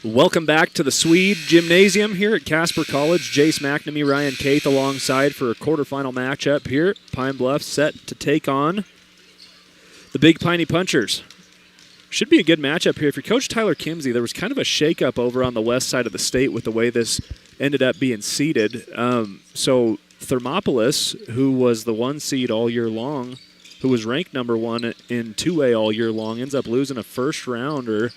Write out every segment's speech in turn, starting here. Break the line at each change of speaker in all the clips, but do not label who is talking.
Welcome back to the Swede Gymnasium here at Casper College. Jace McNamee, Ryan Caith alongside for a quarterfinal matchup here. Pine Bluff set to take on the Big Piney Punchers. Should be a good matchup here. If you're Coach Tyler Kimsey, there was kind of a shakeup over on the west side of the state with the way this ended up being seeded. So Thermopolis, who was the 1 seed all year long, who was ranked number 1 in 2A all year long, ends up losing a first rounder.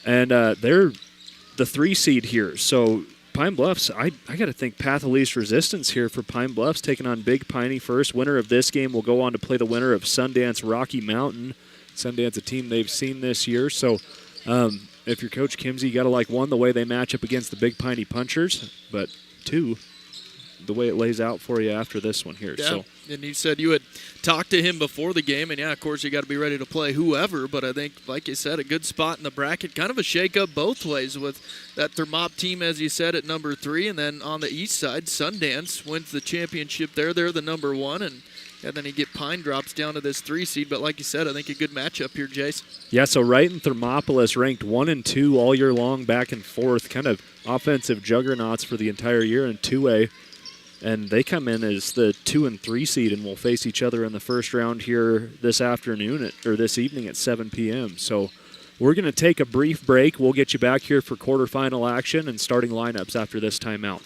And they're the 3 seed here. So Pine Bluffs, I got to think path of least resistance here for Pine Bluffs, taking on Big Piney first. Winner of this game will go on to play the winner of Sundance Rocky Mountain. Sundance, a team they've seen this year. So if you're Coach Kimsey, you got to like 1, the way they match up against the Big Piney Punchers, but 2, the way it lays out for you after this one here.
Yeah,
so.
And you said you had talked to him before the game, and, yeah, of course, you got to be ready to play whoever, but I think, like you said, a good spot in the bracket, kind of a shake-up both ways with that Thermop team, as you said, at number 3, and then on the east side, Sundance wins the championship there. They're the number 1, and then you get Pine drops down to this 3 seed, but like you said, I think a good matchup here, Jace.
Yeah, so Wright and Thermopolis ranked 1 and 2 all year long, back and forth, kind of offensive juggernauts for the entire year in 2A. And they come in as the 2 and 3 seed and will face each other in the first round here this afternoon or this evening at 7 p.m. So we're going to take a brief break. We'll get you back here for quarterfinal action and starting lineups after this timeout.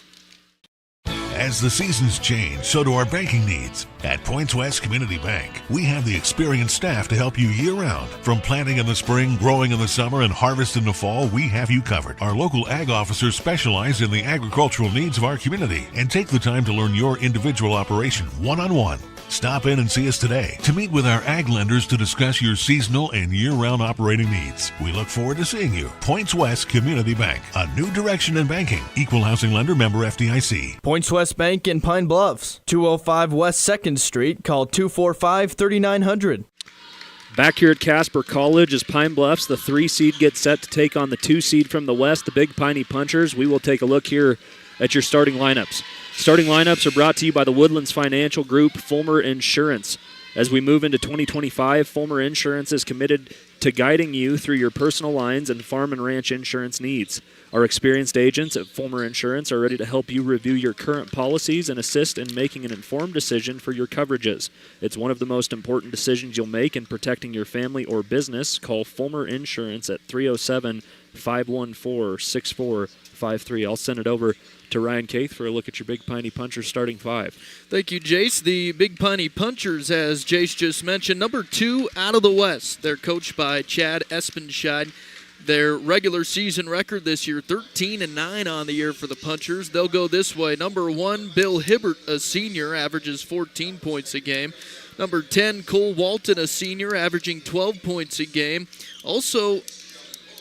As the seasons change, so do our banking needs. At Points West Community Bank, we have the experienced staff to help you year-round. From planting in the spring, growing in the summer, and harvest in the fall, we have you covered. Our local ag officers specialize in the agricultural needs of our community and take the time to learn your individual operation one-on-one. Stop in and see us today to meet with our ag lenders to discuss your seasonal and year-round operating needs. We look forward to seeing you. Points West Community Bank, a new direction in banking. Equal housing lender, member FDIC.
Points West Bank in Pine Bluffs, 205 West 2nd Street. Call 245-3900.
Back here at Casper College as Pine Bluffs, the 3 seed gets set to take on the 2 seed from the west, the Big Piney Punchers. We will take a look here at your starting lineups. Starting lineups are brought to you by the Woodlands Financial Group, Fulmer Insurance. As we move into 2025, Fulmer Insurance is committed to guiding you through your personal lines and farm and ranch insurance needs. Our experienced agents at Fulmer Insurance are ready to help you review your current policies and assist in making an informed decision for your coverages. It's one of the most important decisions you'll make in protecting your family or business. Call Fulmer Insurance at 307-514-6453. I'll send it over to Ryan Caith for a look at your Big Piney Punchers starting 5.
Thank you, Jace. The Big Piney Punchers, as Jace just mentioned, number 2 out of the West. They're coached by Chad Espenscheid. Their regular season record this year, 13-9 on the year for the Punchers. They'll go this way. Number 1, Bill Hibbert, a senior, averages 14 points a game. Number 10, Cole Walton, a senior, averaging 12 points a game. Also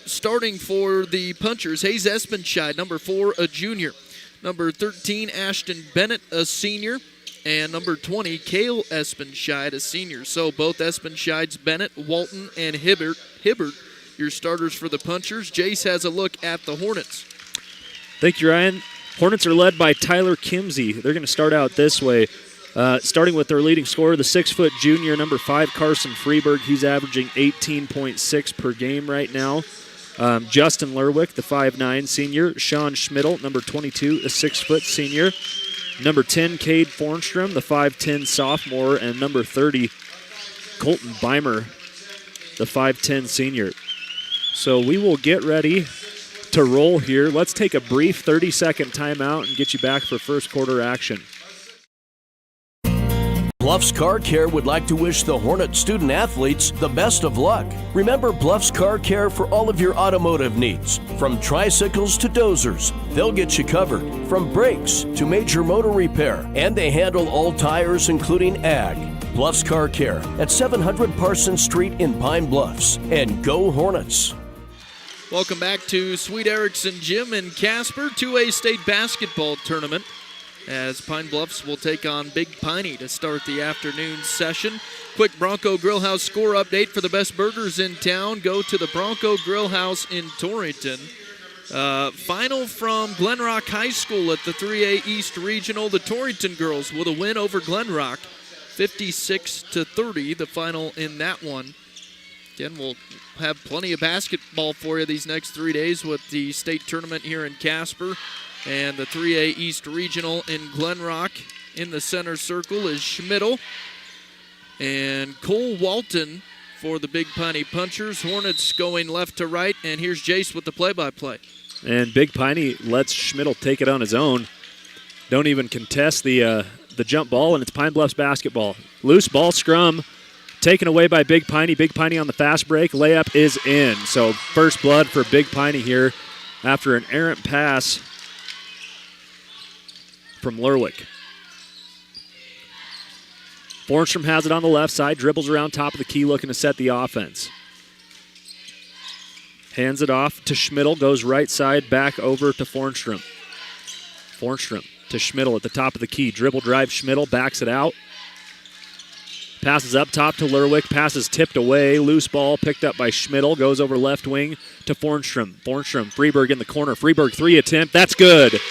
starting for the Punchers, Hayes Espenscheid, number 4, a junior. Number 13, Ashton Bennett, a senior. And number 20, Cale Espenscheid, a senior. So both Espenscheids, Bennett, Walton, and Hibbert, your starters for the Punchers. Jace has a look at the Hornets.
Thank you, Ryan. Hornets are led by Tyler Kimsey. They're going to start out this way. Starting with their leading scorer, the 6-foot junior, number 5, Carson Freeberg. He's averaging 18.6 per game right now. Justin Lerwick, the 5'9 senior. Sean Schmidl, number 22, a 6-foot senior. Number 10, Cade Fornstrom, the 5'10 sophomore. And number 30, Colton Beimer, the 5'10 senior. So we will get ready to roll here. Let's take a brief 30-second timeout and get you back for first quarter action.
Bluffs Car Care would like to wish the Hornet student athletes the best of luck. Remember Bluffs Car Care for all of your automotive needs. From tricycles to dozers, they'll get you covered. From brakes to major motor repair. And they handle all tires, including ag. Bluffs Car Care at 700 Parsons Street in Pine Bluffs. And go Hornets!
Welcome back to Sweet Erickson Gym in Casper, 2A state basketball tournament, as Pine Bluffs will take on Big Piney to start the afternoon session. Quick Bronco Grillhouse score update for the best burgers in town. Go to the Bronco Grillhouse in Torrington. Final from Glen Rock High School at the 3A East Regional. The Torrington girls with a win over Glen Rock, 56-30, the final in that one. Again, we'll have plenty of basketball for you these next 3 days with the state tournament here in Casper and the 3A East Regional in Glen Rock. In the center circle is Schmidl and Cole Walton for the Big Piney Punchers. Hornets going left to right, and here's Jace with the play-by-play.
And Big Piney lets Schmidl take it on his own. Don't even contest the jump ball, and it's Pine Bluffs basketball. Loose ball scrum. Taken away by Big Piney. Big Piney on the fast break. Layup is in. So first blood for Big Piney here after an errant pass from Lerwick. Bornstrom has it on the left side. Dribbles around top of the key looking to set the offense. Hands it off to Schmidl. Goes right side back over to Fornstrom. Fornstrom to Schmidl at the top of the key. Dribble drive Schmidl. Backs it out. Passes up top to Lerwick. Passes tipped away. Loose ball picked up by Schmidl. Goes over left wing to Fornstrom. Fornstrom, Freeberg in the corner. Freeberg 3 attempt. That's good.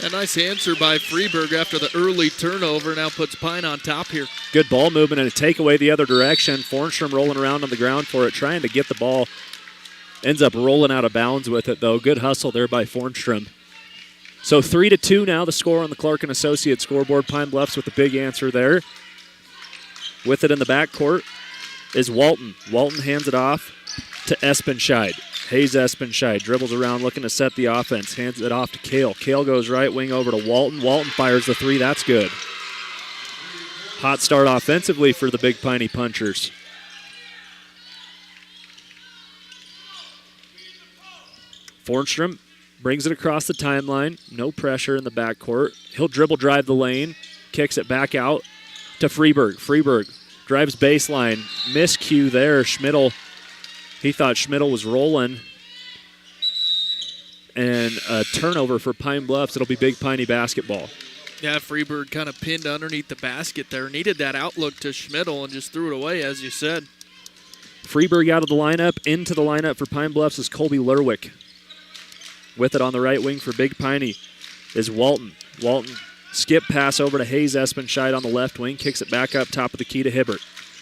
A nice answer by Freeberg after the early turnover. Now puts Pine on top here.
Good ball movement and a takeaway the other direction. Fornstrom rolling around on the ground for it, trying to get the ball. Ends up rolling out of bounds with it, though. Good hustle there by Fornstrom. So 3-2 now, the score on the Clark and Associates scoreboard. Pine Bluffs with the big answer there. With it in the backcourt is Walton. Walton hands it off to Espenscheid. Hayes Espenscheid dribbles around looking to set the offense. Hands it off to Kale. Kale goes right wing over to Walton. Walton fires the three. That's good. Hot start offensively for the Big Piney Punchers. Fornstrom brings it across the timeline. No pressure in the backcourt. He'll dribble drive the lane. Kicks it back out to Freeberg. Freeberg drives baseline. Miscue there. Schmidl, he thought Schmidl was rolling. And a turnover for Pine Bluffs. It'll be Big Piney basketball.
Yeah, Freeberg kind of pinned underneath the basket there. Needed that outlook to Schmidl and just threw it away, as you said.
Freeberg out of the lineup. Into the lineup for Pine Bluffs is Colby Lerwick. With it on the right wing for Big Piney is Walton. Walton skip pass over to Hayes Espenscheid on the left wing. Kicks it back up top of the key to Hibbert.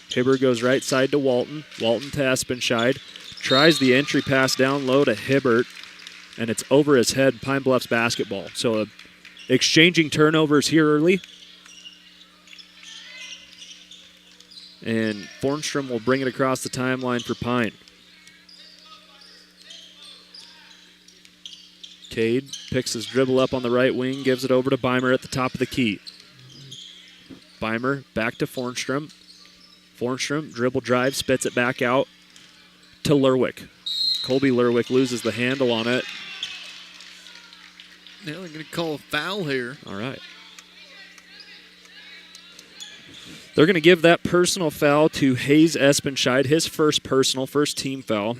Hibbert goes right side to Walton. Walton to Espenscheid. Tries the entry pass down low to Hibbert. And it's over his head, Pine Bluffs basketball. So exchanging turnovers here early. And Fornstrom will bring it across the timeline for Pine. Cade picks his dribble up on the right wing, gives it over to Beimer at the top of the key. Beimer back to Fornstrom. Fornstrom dribble drive, spits it back out to Lerwick. Colby Lerwick loses the handle on it.
Now they're going to call a foul here.
All right. They're going to give that personal foul to Hayes Espenscheid, his first personal, first team foul.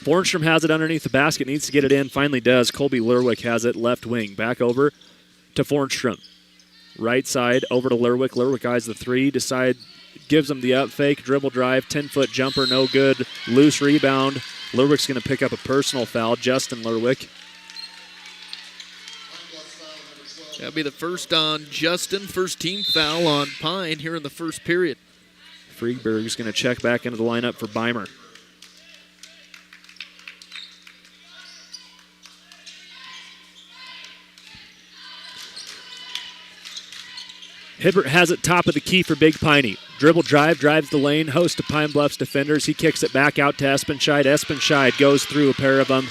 Fornstrom has it underneath the basket, needs to get it in, finally does. Colby Lerwick has it left wing. Back over to Fornstrom. Right side over to Lerwick. Lerwick eyes the three, gives him the up fake, dribble drive, 10-foot jumper, no good. Loose rebound. Lerwick's going to pick up a personal foul, Justin Lerwick.
That'll be the first on Justin, first team foul on Pine here in the first period.
Freeberg's going to check back into the lineup for Beimer. Hibbert has it top of the key for Big Piney. Dribble drive, drives the lane, host to Pine Bluffs defenders. He kicks it back out to Espenscheid. Espenscheid goes through a pair of them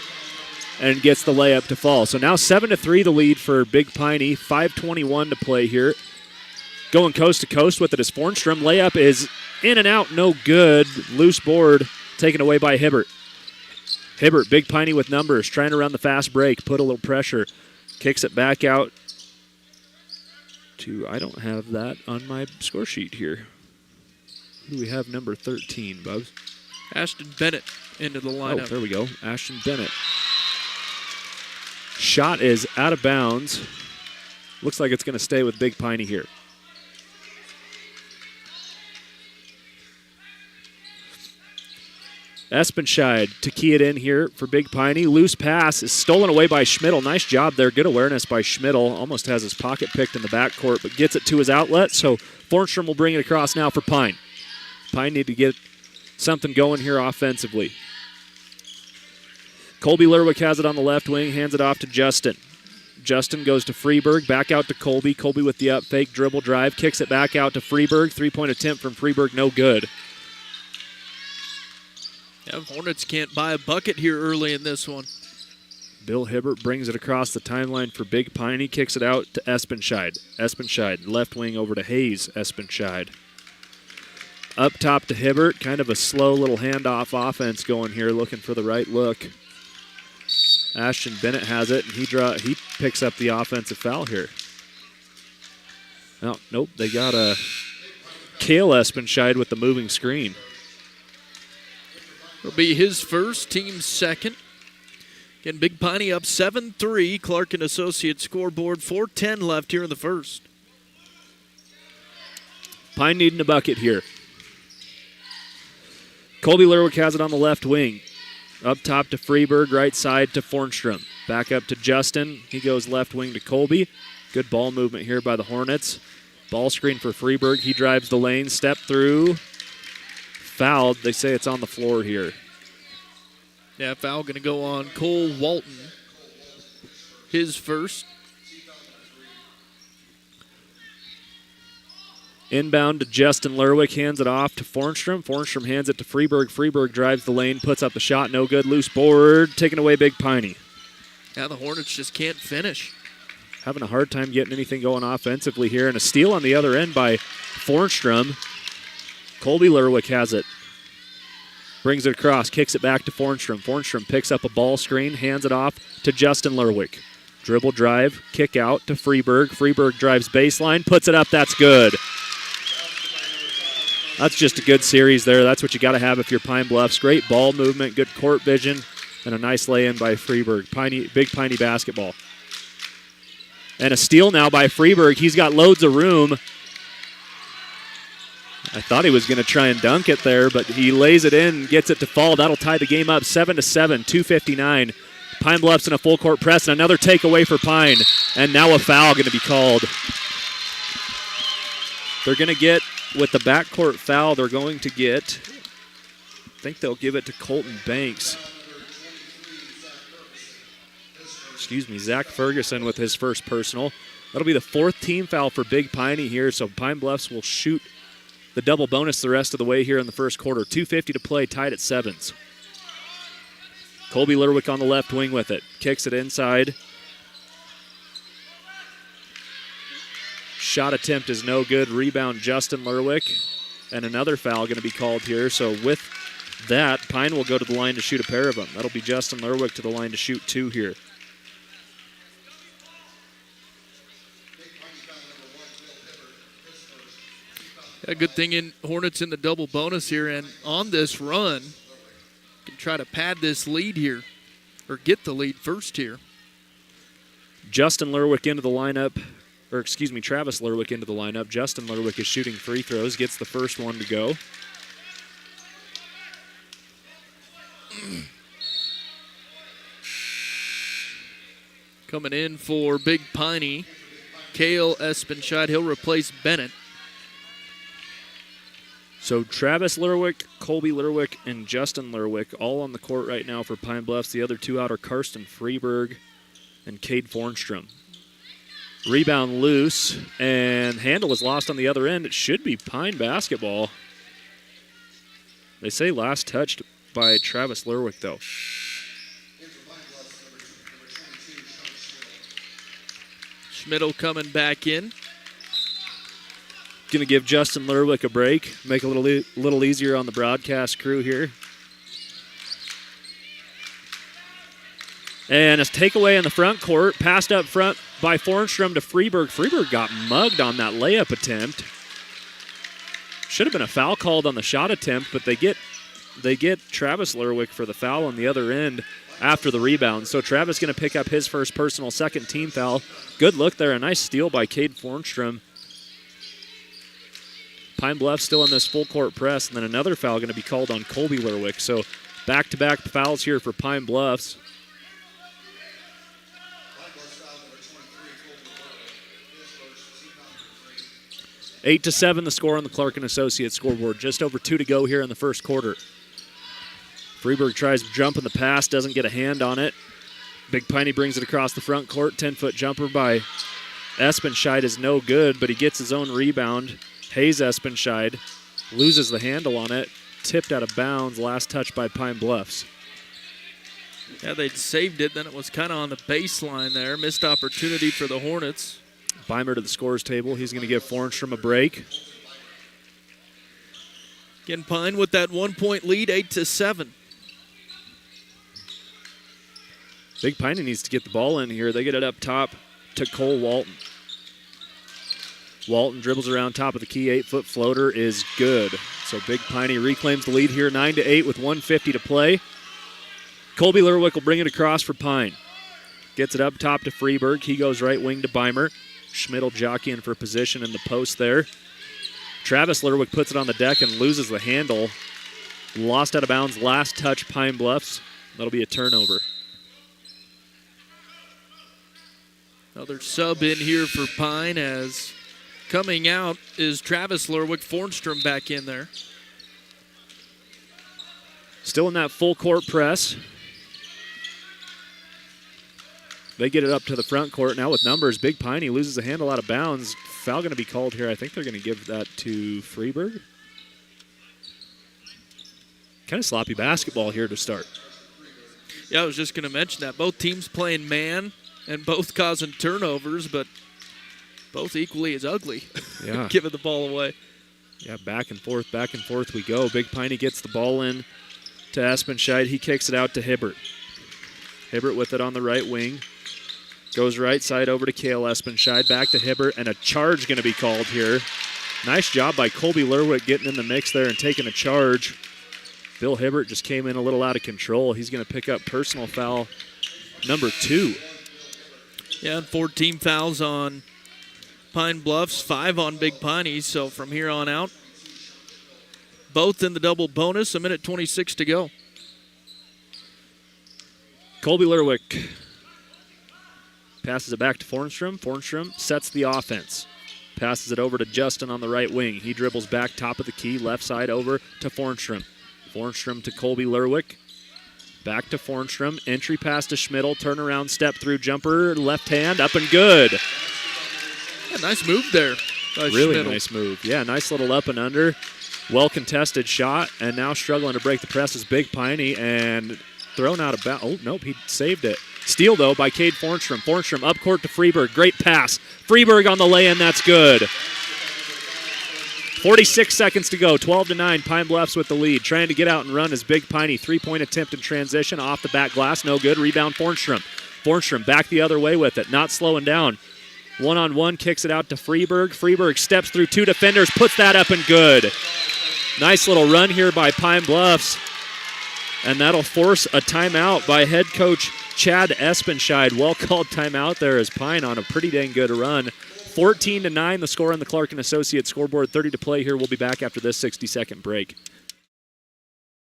and gets the layup to fall. So now 7-3 the lead for Big Piney. 5:21 to play here. Going coast to coast with it is Fornstrom. Layup is in and out, no good. Loose board taken away by Hibbert. Hibbert, Big Piney with numbers, trying to run the fast break, put a little pressure. Kicks it back out to, I don't have that on my score sheet here. Who do we have number 13, Bubs?
Ashton Bennett into the lineup.
Oh, there we go. Ashton Bennett. Shot is out of bounds. Looks like it's going to stay with Big Piney here. Espenscheid to key it in here for Big Piney. Loose pass is stolen away by Schmidl. Nice job there. Good awareness by Schmidl. Almost has his pocket picked in the backcourt, but gets it to his outlet. So Fornstrom will bring it across now for Pine. Pine need to get something going here offensively. Colby Lerwick has it on the left wing, hands it off to Justin. Justin goes to Freeberg, back out to Colby. Colby with the up fake, dribble drive, kicks it back out to Freeberg. Three-point attempt from Freeberg, no good.
Yeah, Hornets can't buy a bucket here early in this one.
Bill Hibbert brings it across the timeline for Big Piney, kicks it out to Espenscheid. Espenscheid, left wing over to Hayes. Espenscheid. Up top to Hibbert, kind of a slow little handoff offense going here, looking for the right look. Ashton Bennett has it, and he picks up the offensive foul here. Oh, nope, they got a Cale Espenscheid with the moving screen.
It'll be his first, team's second. Again, Big Piney up 7-3. Clark and Associates scoreboard. 4:10 left here in the first.
Pine needing a bucket here. Colby Lerwick has it on the left wing. Up top to Freeberg, right side to Fornstrom. Back up to Justin. He goes left wing to Colby. Good ball movement here by the Hornets. Ball screen for Freeberg. He drives the lane, step through. Fouled. They say it's on the floor here.
Yeah, foul going to go on Cole Walton. His first.
Inbound to Justin Lerwick, hands it off to Fornstrom. Fornstrom hands it to Freeberg. Freeberg drives the lane, puts up the shot, no good. Loose board, taking away Big Piney.
Yeah, the Hornets just can't finish.
Having a hard time getting anything going offensively here. And a steal on the other end by Fornstrom. Colby Lerwick has it. Brings it across, kicks it back to Fornstrom. Fornstrom picks up a ball screen, hands it off to Justin Lerwick. Dribble drive, kick out to Freeberg. Freeberg drives baseline, puts it up, that's good. That's just a good series there. That's what you got to have if you're Pine Bluffs. Great ball movement, good court vision, and a nice lay-in by Freeberg. Big Piney basketball. And a steal now by Freeberg. He's got loads of room. I thought he was going to try and dunk it there, but he lays it in, gets it to fall. That'll tie the game up 7-7, 2:59. Pine Bluffs in a full court press, and another takeaway for Pine. And now a foul going to be called. They're going to get, with the backcourt foul, they're going to get, I think they'll give it to Colton Banks. Zach Ferguson with his first personal. That'll be the fourth team foul for Big Piney here, so Pine Bluffs will shoot the double bonus the rest of the way here in the first quarter. 2:50 to play, tied at 7s. Colby Lerwick on the left wing with it. Kicks it inside. Shot attempt is no good. Rebound Justin Lerwick. And another foul going to be called here. So with that, Pine will go to the line to shoot a pair of them. That'll be Justin Lerwick to the line to shoot 2 here.
A good thing in Hornets in the double bonus here, and on this run, can try to pad this lead here, or get the lead first here.
Justin Lerwick into the lineup, Travis Lerwick into the lineup. Justin Lerwick is shooting free throws, gets the first one to go.
Coming in for Big Piney, Cale Espenscheid. He'll replace Bennett.
So Travis Lerwick, Colby Lerwick, and Justin Lerwick all on the court right now for Pine Bluffs. The other two out are Karsten Freeberg and Cade Fornstrom. Rebound loose, and handle is lost on the other end. It should be Pine basketball. They say last touched by Travis Lerwick, though.
Schmidl coming back in.
Going to give Justin Lerwick a break, make it a little easier on the broadcast crew here. And a takeaway in the front court, passed up front by Fornstrom to Freeberg. Freeberg got mugged on that layup attempt. Should have been a foul called on the shot attempt, but they get Travis Lerwick for the foul on the other end after the rebound. So Travis going to pick up his first personal, second team foul. Good look there, a nice steal by Cade Fornstrom. Pine Bluff still in this full court press, and then another foul going to be called on Colby Lerwick. So Back-to-back fouls here for Pine Bluffs. Eight to 7 the score on the Clark & Associates scoreboard. Just over 2 to go here in the first quarter. Freeburg tries to jump in the pass, doesn't get a hand on it. Big Piney brings it across the front court. 10-foot jumper by Espenscheid is no good, but he gets his own rebound. Hayes Espenscheid loses the handle on it. Tipped out of bounds. Last touch by Pine Bluffs.
Yeah, they'd saved it. Then it was kind of on the baseline there. Missed opportunity for the Hornets.
Beimer to the scores table. He's going to give Fornstrom a break.
Again, Pine with that 1-point lead, 8 to 7.
Big Piney needs to get the ball in here. They get it up top to Cole Walton. Walton dribbles around top of the key. 8-foot floater is good. So Big Piney reclaims the lead here, 9 to 8 with 1:50 to play. Colby Lerwick will bring it across for Pine. Gets it up top to Freeburg. He goes right wing to Beimer. Schmidl jockeying for position in the post there. Travis Lerwick puts it on the deck and loses the handle. Lost out of bounds. Last touch, Pine Bluffs. That'll be a turnover.
Another sub in here for Pine as coming out is Travis Lerwick. Fornstrom back in there.
Still in that full court press. They get it up to the front court now with numbers. Big Piney loses the handle out of bounds. Foul going to be called here. I think they're going to give that to Freeburg. Kind of sloppy basketball here to start.
Yeah, I was just going to mention that. Both teams playing man and both causing turnovers, but both equally as ugly.
Yeah.
Giving the ball away.
Yeah, back and forth we go. Big Piney gets the ball in to Espenscheid. He kicks it out to Hibbert. Hibbert with it on the right wing. Goes right side over to Cale Espenscheid. Back to Hibbert, and a charge going to be called here. Nice job by Colby Lerwick getting in the mix there and taking a charge. Bill Hibbert just came in a little out of control. He's going to pick up personal foul number 2.
Yeah, and 14 fouls on Pine Bluffs, 5 on Big Piney. So from here on out, both in the double bonus, 1:26 to go.
Colby Lerwick passes it back to Fornstrom. Fornstrom sets the offense. Passes it over to Justin on the right wing. He dribbles back top of the key, left side over to Fornstrom. Fornstrom to Colby Lerwick. Back to Fornstrom. Entry pass to Schmidl. Turnaround step through jumper. Left hand up and good.
Yeah, nice move there by
Really
Schmidl.
nice move. Yeah, nice little up and under. Well contested shot. And now struggling to break the press is Big Piney. And thrown out of bounds. Oh, nope, he saved it. Steal, though, by Cade Fornstrom. Fornstrom up court to Freeburg. Great pass. Freeburg on the lay-in. That's good. 46 seconds to go. 12 to 9. Pine Bluffs with the lead. Trying to get out and run is Big Piney. 3-point attempt in transition. Off the back glass. No good. Rebound Fornstrom. Fornstrom back the other way with it. Not slowing down. One-on-one. Kicks it out to Freeburg. Freeburg steps through 2 defenders. Puts that up and good. Nice little run here by Pine Bluffs. And that'll force a timeout by head coach Chad Espenscheid. Well-called timeout there as Pine on a pretty dang good run. 14 to 9, the score on the Clark & Associates scoreboard. 30 to play here. We'll be back after this 60-second break.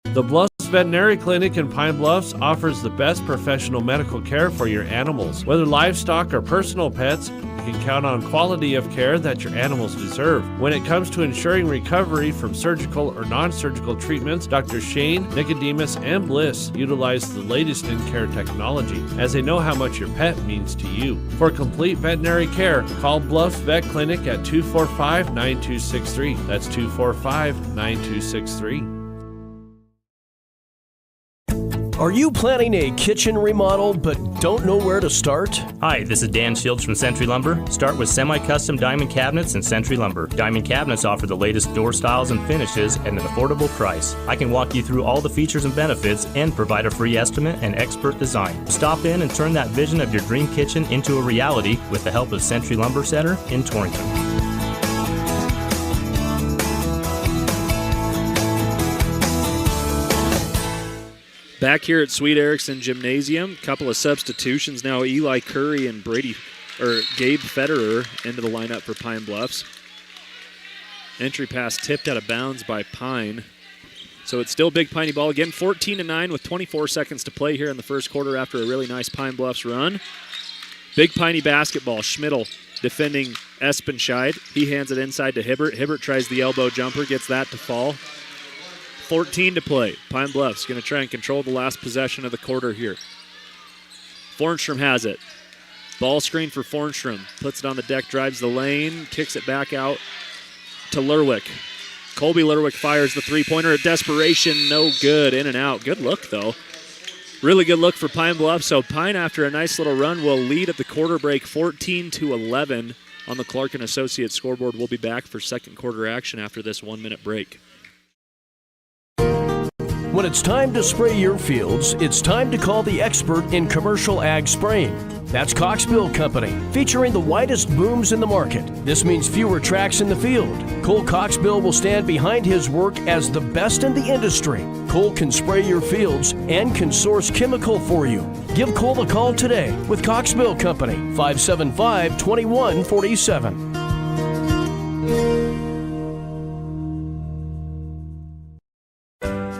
The Bluffs Veterinary Clinic in Pine Bluffs offers the best professional medical care for your animals. Whether livestock or personal pets, you can count on quality of care that your animals deserve. When it comes to ensuring recovery from surgical or non-surgical treatments, Dr. Shane, Nicodemus, and Bliss utilize the latest in care technology, as they know how much your pet means to you. For complete veterinary care, call Bluffs Vet Clinic at 245-9263. That's 245-9263.
Are you planning a kitchen remodel but don't know where to start?
Hi, this is Dan Shields from Century Lumber. Start with semi-custom diamond cabinets and Century Lumber. Diamond cabinets offer the latest door styles and finishes at an affordable price. I can walk you through all the features and benefits and provide a free estimate and expert design. Stop in and turn that vision of your dream kitchen into a reality with the help of Century Lumber Center in Torrington.
Back here at Sweet Erickson Gymnasium, couple of substitutions now. Eli Curry and Gabe Federer into the lineup for Pine Bluffs. Entry pass tipped out of bounds by Pine. So it's still Big Piney ball again, 14-9 with 24 seconds to play here in the first quarter after a really nice Pine Bluffs run. Big Piney basketball. Schmidl defending Espenscheid. He hands it inside to Hibbert. Hibbert tries the elbow jumper, gets that to fall. 14 to play. Pine Bluffs going to try and control the last possession of the quarter here. Fornstrom has it. Ball screen for Fornstrom. Puts it on the deck, drives the lane, kicks it back out to Lerwick. Colby Lerwick fires the three-pointer at desperation. No good. In and out. Good look, though. Really good look for Pine Bluff. So Pine, after a nice little run, will lead at the quarter break 14-11 on the Clark & Associates scoreboard. We'll be back for second quarter action after this 1-minute break.
When it's time to spray your fields, it's time to call the expert in commercial ag spraying. That's Coxbill Company, featuring the widest booms in the market. This means fewer tracks in the field. Cole Coxbill will stand behind his work as the best in the industry. Cole can spray your fields and can source chemical for you. Give Cole a call today with Coxbill Company, 575-2147.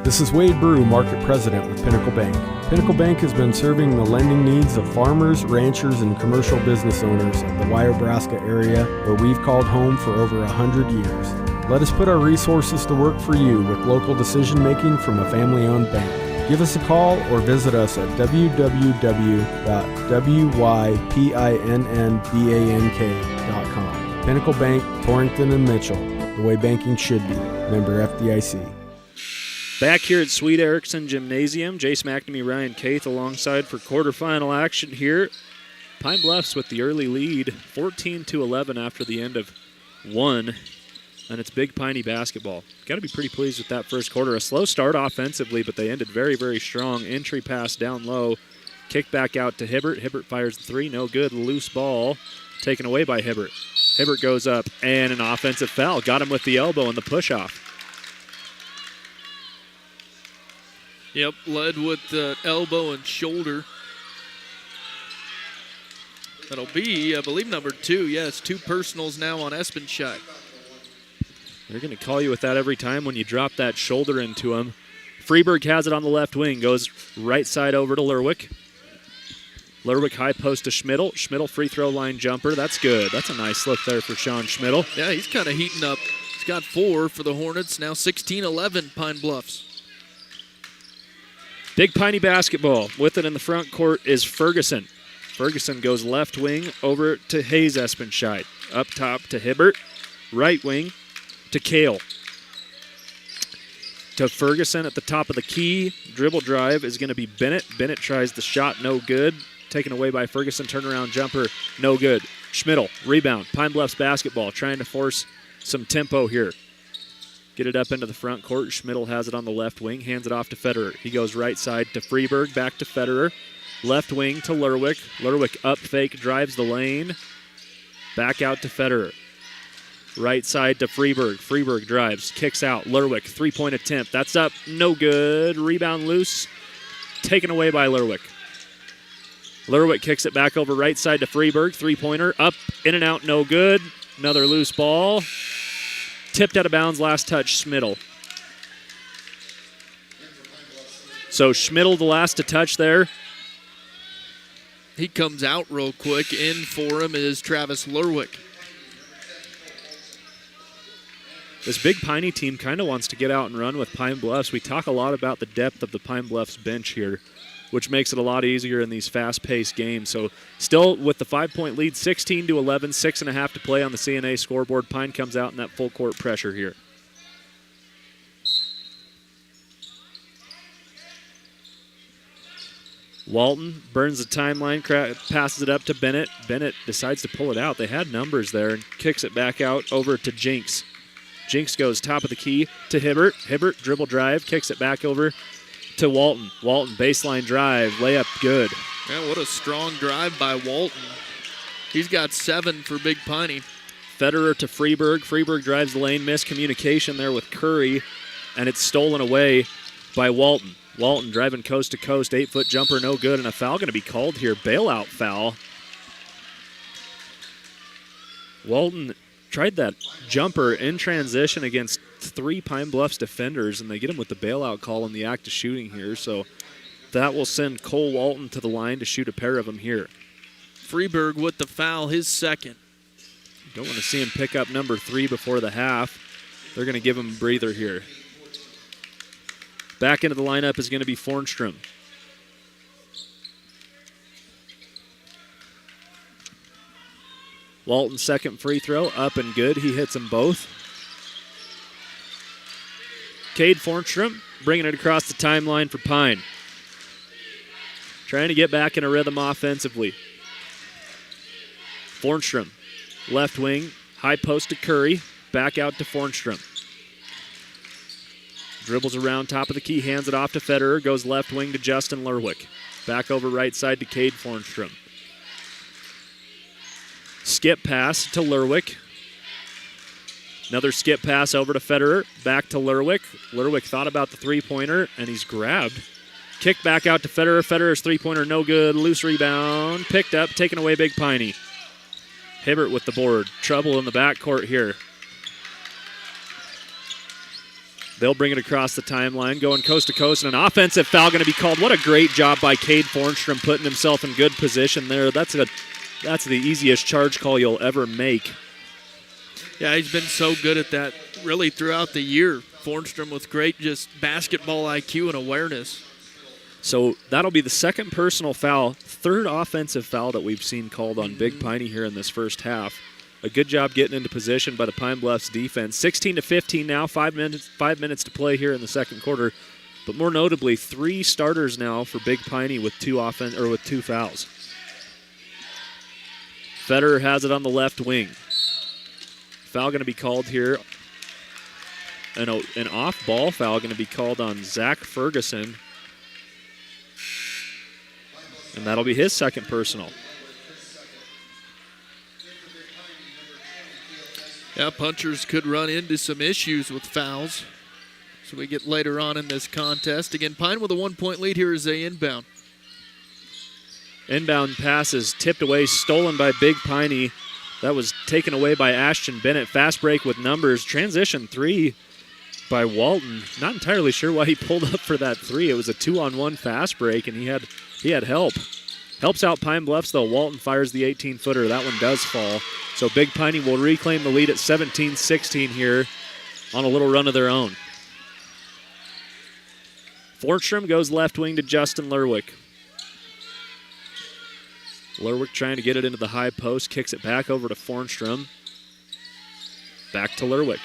This is Wade Brew, Market President with Pinnacle Bank. Pinnacle Bank has been serving the lending needs of farmers, ranchers, and commercial business owners of the Wyobraska area, where we've called home for over 100 years. Let us put our resources to work for you with local decision-making from a family-owned bank. Give us a call or visit us at www.wypinnbank.com. Pinnacle Bank, Torrington and Mitchell, the way banking should be. Member FDIC.
Back here at Sweet Erickson Gymnasium, Jace McNamee, Ryan Caith alongside for quarterfinal action here. Pine Bluffs with the early lead, 14-11 after the end of one, and it's Big Piney basketball. Got to be pretty pleased with that first quarter. A slow start offensively, but they ended very, very strong. Entry pass down low, kick back out to Hibbert. Hibbert fires the three, no good. Loose ball taken away by Hibbert. Hibbert goes up, and an offensive foul. Got him with the elbow and the push-off.
Yep, led with the elbow and shoulder. That'll be, I believe, number 2. Yes, 2 personals now on Espenscheid.
They're going to call you with that every time when you drop that shoulder into him. Freeberg has it on the left wing, goes right side over to Lerwick. Lerwick high post to Schmidl. Schmidl free throw line jumper. That's good. That's a nice look there for Sean Schmidl.
Yeah, he's kind of heating up. He's got 4 for the Hornets, now 16-11 Pine Bluffs.
Big Piney basketball. With it in the front court is Ferguson. Ferguson goes left wing over to Hayes Espenscheid. Up top to Hibbert. Right wing to Kale. To Ferguson at the top of the key. Dribble drive is going to be Bennett. Bennett tries the shot, no good. Taken away by Ferguson. Turnaround jumper, no good. Schmidl, rebound. Pine Bluffs basketball, trying to force some tempo here. Get it up into the front court. Schmidl has it on the left wing, hands it off to Federer. He goes right side to Freeberg, back to Federer. Left wing to Lerwick. Lerwick up fake, drives the lane. Back out to Federer. Right side to Freeberg. Freeberg drives, kicks out. Lerwick, three-point attempt. That's up, no good. Rebound loose, taken away by Lerwick. Lerwick kicks it back over right side to Freeberg. Three-pointer, up, in and out, no good. Another loose ball. Tipped out of bounds, last touch, Schmidl. So Schmidl the last to touch there.
He comes out real quick. In for him is Travis Lerwick.
This Big Piney team kind of wants to get out and run with Pine Bluffs. We talk a lot about the depth of the Pine Bluffs bench here, which makes it a lot easier in these fast-paced games. So still with the 5-point lead, 16-11, 6.5 to play on the CNA scoreboard. Pine comes out in that full court pressure here. Walton burns the timeline, passes it up to Bennett. Bennett decides to pull it out. They had numbers there and kicks it back out over to Jinks. Jinks goes top of the key to Hibbert. Hibbert dribble drive, kicks it back over to Walton. Walton baseline drive, layup good.
Yeah, what a strong drive by Walton. He's got 7 for Big Piney.
Federer to Freeberg. Freeberg drives the lane, miscommunication there with Curry, and it's stolen away by Walton. Walton driving coast to coast, 8-foot jumper, no good, and a foul going to be called here, bailout foul. Walton tried that jumper in transition against 3 Pine Bluffs defenders, and they get him with the bailout call in the act of shooting here. So that will send Cole Walton to the line to shoot a pair of them here.
Freeberg with the foul, his second.
Don't want to see him pick up number 3 before the half. They're going to give him a breather here. Back into the lineup is going to be Fornstrom. Walton's second free throw, up and good. He hits them both. Cade Fornstrom bringing it across the timeline for Pine. Trying to get back in a rhythm offensively. Fornstrom, left wing, high post to Curry, back out to Fornstrom. Dribbles around top of the key, hands it off to Federer, goes left wing to Justin Lerwick. Back over right side to Cade Fornstrom. Skip pass to Lerwick. Another skip pass over to Federer, back to Lerwick. Lerwick thought about the three-pointer, and he's grabbed. Kick back out to Federer. Federer's three-pointer no good. Loose rebound. Picked up, taken away Big Piney. Hibbert with the board. Trouble in the backcourt here. They'll bring it across the timeline, going coast to coast, and an offensive foul going to be called. What a great job by Cade Fornstrom putting himself in good position there. That's the easiest charge call you'll ever make.
Yeah, he's been so good at that really throughout the year. Fornstrom with great just basketball IQ and awareness.
So that'll be the second personal foul, third offensive foul that we've seen called on Big Piney here in this first half. A good job getting into position by the Pine Bluffs defense. 16-15 now, 5 minutes to play here in the second quarter. But more notably, 3 starters now for Big Piney with 2 fouls. Federer has it on the left wing. Foul going to be called here. An off-ball foul going to be called on Zach Ferguson. And that'll be his second personal.
Yeah, punchers could run into some issues with fouls. So we get later on in this contest. Again, Pine with a 1-point lead here as they inbound.
Inbound pass is tipped away, stolen by Big Piney. That was taken away by Ashton Bennett. Fast break with numbers. Transition 3 by Walton. Not entirely sure why he pulled up for that 3. It was a 2-on-1 fast break, and he had help. Helps out Pine Bluffs, though. Walton fires the 18-footer. That one does fall. So Big Piney will reclaim the lead at 17-16 here on a little run of their own. Fornstrom goes left wing to Justin Lerwick. Lerwick trying to get it into the high post, kicks it back over to Fornstrom. Back to Lerwick.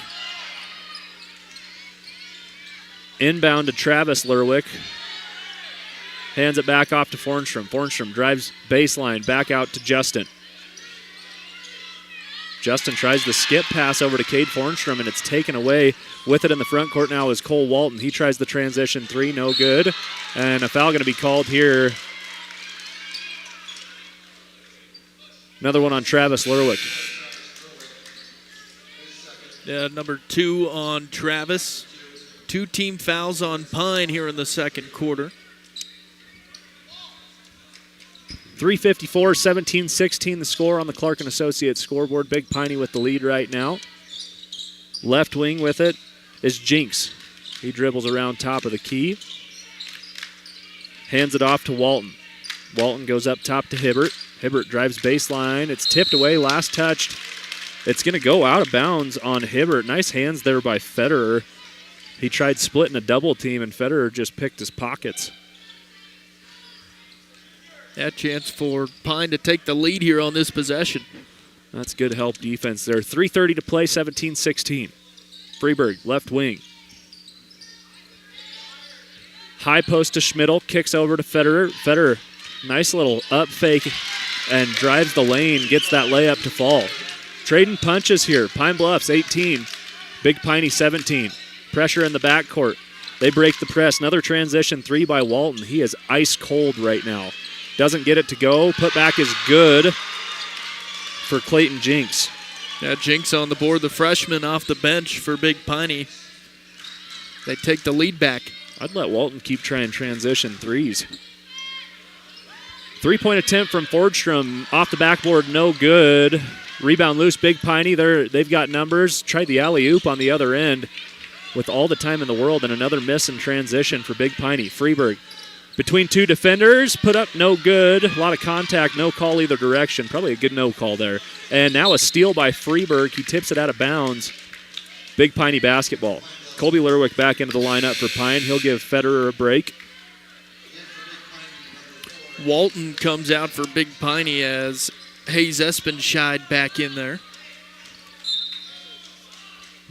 Inbound to Travis Lerwick. Hands it back off to Fornstrom. Fornstrom drives baseline, back out to Justin. Justin tries the skip pass over to Cade Fornstrom, and it's taken away. With it in the front court now is Cole Walton. He tries the transition 3, no good. And a foul going to be called here. Another one on Travis Lerwick.
Yeah, number 2 on Travis. 2 team fouls on Pine here in the second quarter.
3:54, 17-16 the score on the Clark & Associates scoreboard. Big Piney with the lead right now. Left wing with it is Jinks. He dribbles around top of the key. Hands it off to Walton. Walton goes up top to Hibbert. Hibbert drives baseline. It's tipped away, last touched. It's going to go out of bounds on Hibbert. Nice hands there by Federer. He tried splitting a double team, and Federer just picked his pockets.
That chance for Pine to take the lead here on this possession.
That's good help defense there. 3:30 to play, 17-16. Freeberg, left wing. High post to Schmidl, kicks over to Federer. Federer, nice little up fake and drives the lane, gets that layup to fall. Trading punches here. Pine Bluffs 18, Big Piney 17. Pressure in the backcourt. They break the press. Another transition 3 by Walton. He is ice cold right now. Doesn't get it to go. Putback is good for Clayton Jinks.
Yeah, Jinks on the board, the freshman off the bench for Big Piney. They take the lead back.
I'd let Walton keep trying transition 3s. 3-point attempt from Fordstrom off the backboard, no good. Rebound loose, Big Piney. They've got numbers. Tried the alley-oop on the other end. with all the time in the world, and another miss in transition for Big Piney. Freeburg between two defenders, put up no good. A lot of contact, no call either direction. Probably a good no call there. And now a steal by Freeburg. He tips it out of bounds. Big Piney basketball. Colby Lerwick back into the lineup for Pine. He'll give Federer a break.
Walton comes out for Big Piney as Hayes Espenscheid back in there.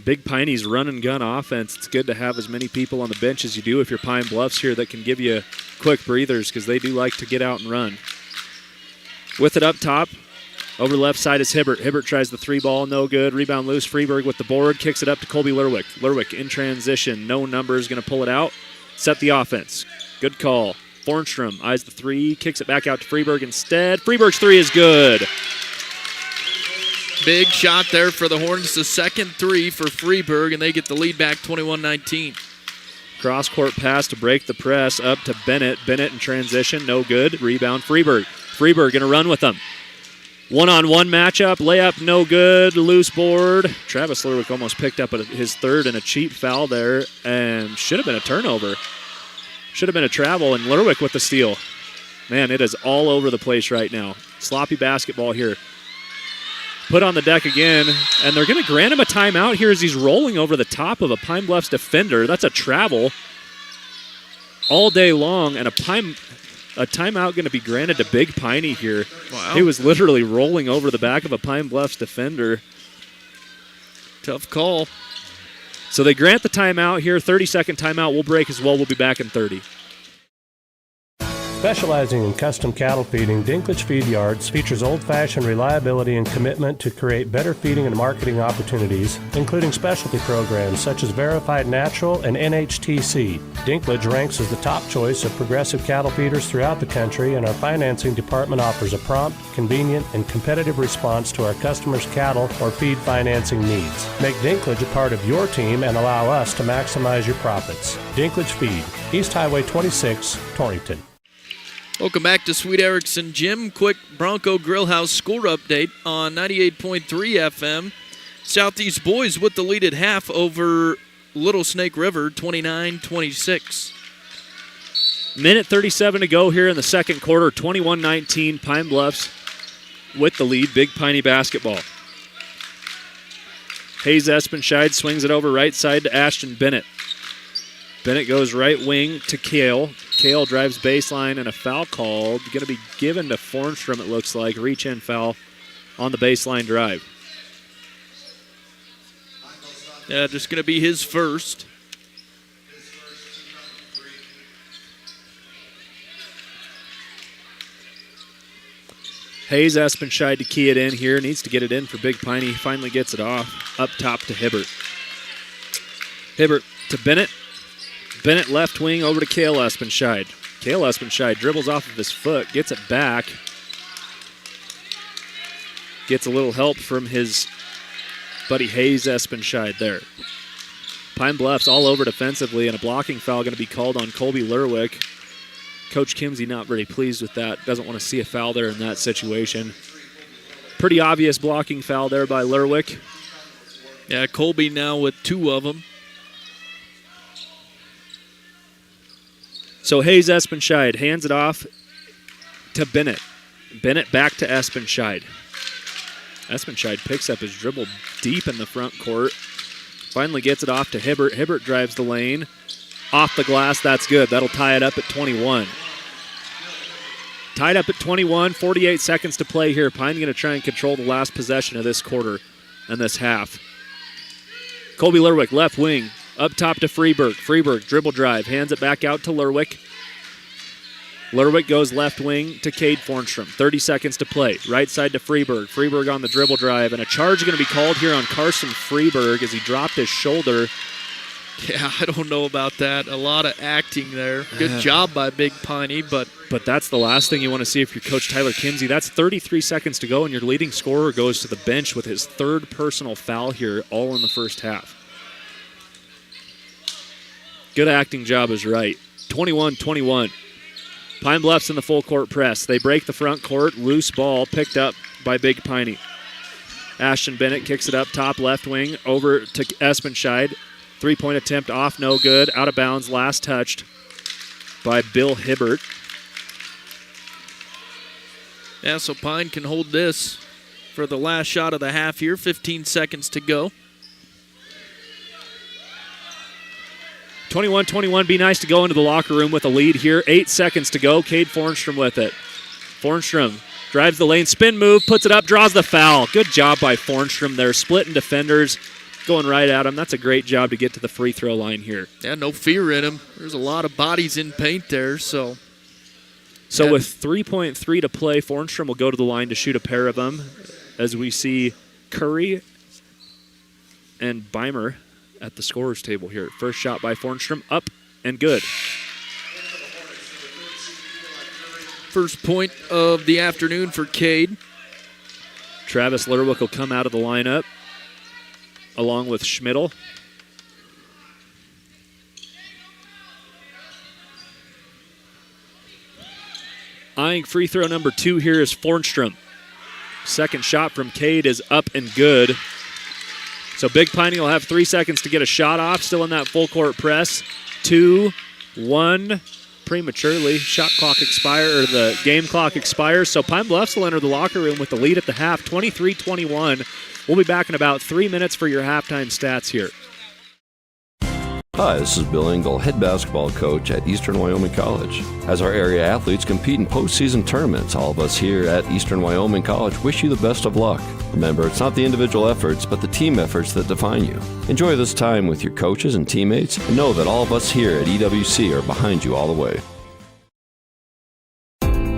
Big Piney's run and gun offense. It's good to have as many people on the bench as you do if you're Pine Bluffs here that can give you quick breathers because they do like to get out and run. With it up top, over left side is Hibbert. Hibbert tries the three ball, no good. Rebound loose. Freeburg with the board, kicks it up to Colby Lerwick. Lerwick in transition, no number is going to pull it out. Set the offense. Good call. Fornstrom eyes the three, kicks it back out to Freeburg instead. Freeburg's three is good.
Big shot there for the Hornets, the second three for Freeburg, and they get the lead back 21-19.
Cross-court pass to break the press up to Bennett. Bennett in transition, no good. Rebound, Freeburg. Freeburg going to run with them. One-on-one matchup, layup, no good. Loose board. Travis Lerwick almost picked up his third and a cheap foul there, and should have been a turnover. Should have been a travel, and Lerwick with the steal. Man, it is all over the place right now. Sloppy basketball here. Put on the deck again, and they're going to grant him a timeout here as he's rolling over the top of a Pine Bluffs defender. That's a travel all day long, and a timeout going to be granted to Big Piney here.
Wow.
He was literally rolling over the back of a Pine Bluffs defender.
Tough call.
So they grant the timeout here. 30-second timeout. We'll break as well. We'll be back in 30.
Specializing in custom cattle feeding, Dinklage Feed Yards features old-fashioned reliability and commitment to create better feeding and marketing opportunities, including specialty programs such as Verified Natural and NHTC. Dinklage ranks as the top choice of progressive cattle feeders throughout the country, and our financing department offers a prompt, convenient, and competitive response to our customers' cattle or feed financing needs. Make Dinklage a part of your team and allow us to maximize your profits. Dinklage Feed, East Highway 26, Torrington.
Welcome back to Sweet Erickson Gym. Quick Bronco Grillhouse score update on 98.3 FM. Southeast boys with the lead at half over Little Snake River, 29-26.
Minute 37 to go here in the second quarter. 21-19, Pine Bluffs with the lead. Big Piney basketball. Hayes Espenscheid swings it over right side to Ashton Bennett. Bennett goes right wing to Kale. Kale drives baseline and a foul called. Going to be given to Fornstrom, it looks like. Reach-in foul on the baseline drive.
Yeah, just going to be his first.
Hayes Espenscheid to key it in here. Needs to get it in for Big Piney. Finally gets it off. Up top to Hibbert. Hibbert to Bennett. Bennett left wing over to Kale Espenscheid. Kale Espenscheid dribbles off of his foot, gets it back. Gets a little help from his buddy Hayes Espenscheid there. Pine Bluffs all over defensively, and a blocking foul going to be called on Colby Lerwick. Coach Kimsey not very pleased with that. Doesn't want to see a foul there in that situation. Pretty obvious blocking foul there by Lerwick.
Yeah, Colby now with two of them.
So Hayes Espenscheid hands it off to Bennett. Bennett back to Espenscheid. Espenscheid picks up his dribble deep in the front court. Finally gets it off to Hibbert. Hibbert drives the lane. Off the glass, that's good. That'll tie it up at 21. Tied up at 21, 48 seconds to play here. Pine going to try and control the last possession of this quarter and this half. Colby Lerwick, left wing. Up top to Freeburg. Freeburg, dribble drive. Hands it back out to Lerwick. Lerwick goes left wing to Cade Fornstrom. 30 seconds to play. Right side to Freeburg. Freeburg on the dribble drive. And a charge going to be called here on Carson Freeburg as he dropped his shoulder.
Yeah, I don't know about that. A lot of acting there. Good job by Big Piney, but
that's the last thing you want to see if you're Coach Tyler Kimsey. That's 33 seconds to go, and your leading scorer goes to the bench with his third personal foul here, all in the first half. Good acting job is right. 21-21. Pine Bluffs in the full court press. They break the front court. Loose ball picked up by Big Piney. Ashton Bennett kicks it up top left wing over to Espenscheid. Three-point attempt off, no good. Out of bounds, last touched by Bill Hibbert.
Yeah, so Pine can hold this for the last shot of the half here. 15 seconds to go.
21-21, be nice to go into the locker room with a lead here. 8 seconds to go. Cade Fornstrom with it. Fornstrom drives the lane, spin move, puts it up, draws the foul. Good job by Fornstrom there, splitting defenders, going right at him. That's a great job to get to the free throw line here.
Yeah, no fear in him. There's a lot of bodies in paint there, so.
So with 3.3 to play, Fornstrom will go to the line to shoot a pair of them as we see Curry and Beimer at the scorer's table here. First shot by Fornstrom, up and good.
First point of the afternoon for Cade.
Travis Lerwick will come out of the lineup along with Schmidl. Eyeing free throw number 2 here is Fornstrom. Second shot from Cade is up and good. So Big Piney will have 3 seconds to get a shot off. Still in that full court press. 2, 1, prematurely. Shot clock expire, or the game clock expires. So Pine Bluffs will enter the locker room with the lead at the half, 23-21. We'll be back in about 3 minutes for your halftime stats here.
Hi, this is Bill Engel, head basketball coach at Eastern Wyoming College. As our area athletes compete in postseason tournaments, all of us here at Eastern Wyoming College wish you the best of luck. Remember, it's not the individual efforts, but the team efforts that define you. Enjoy this time with your coaches and teammates, and know that all of us here at EWC are behind you all the way.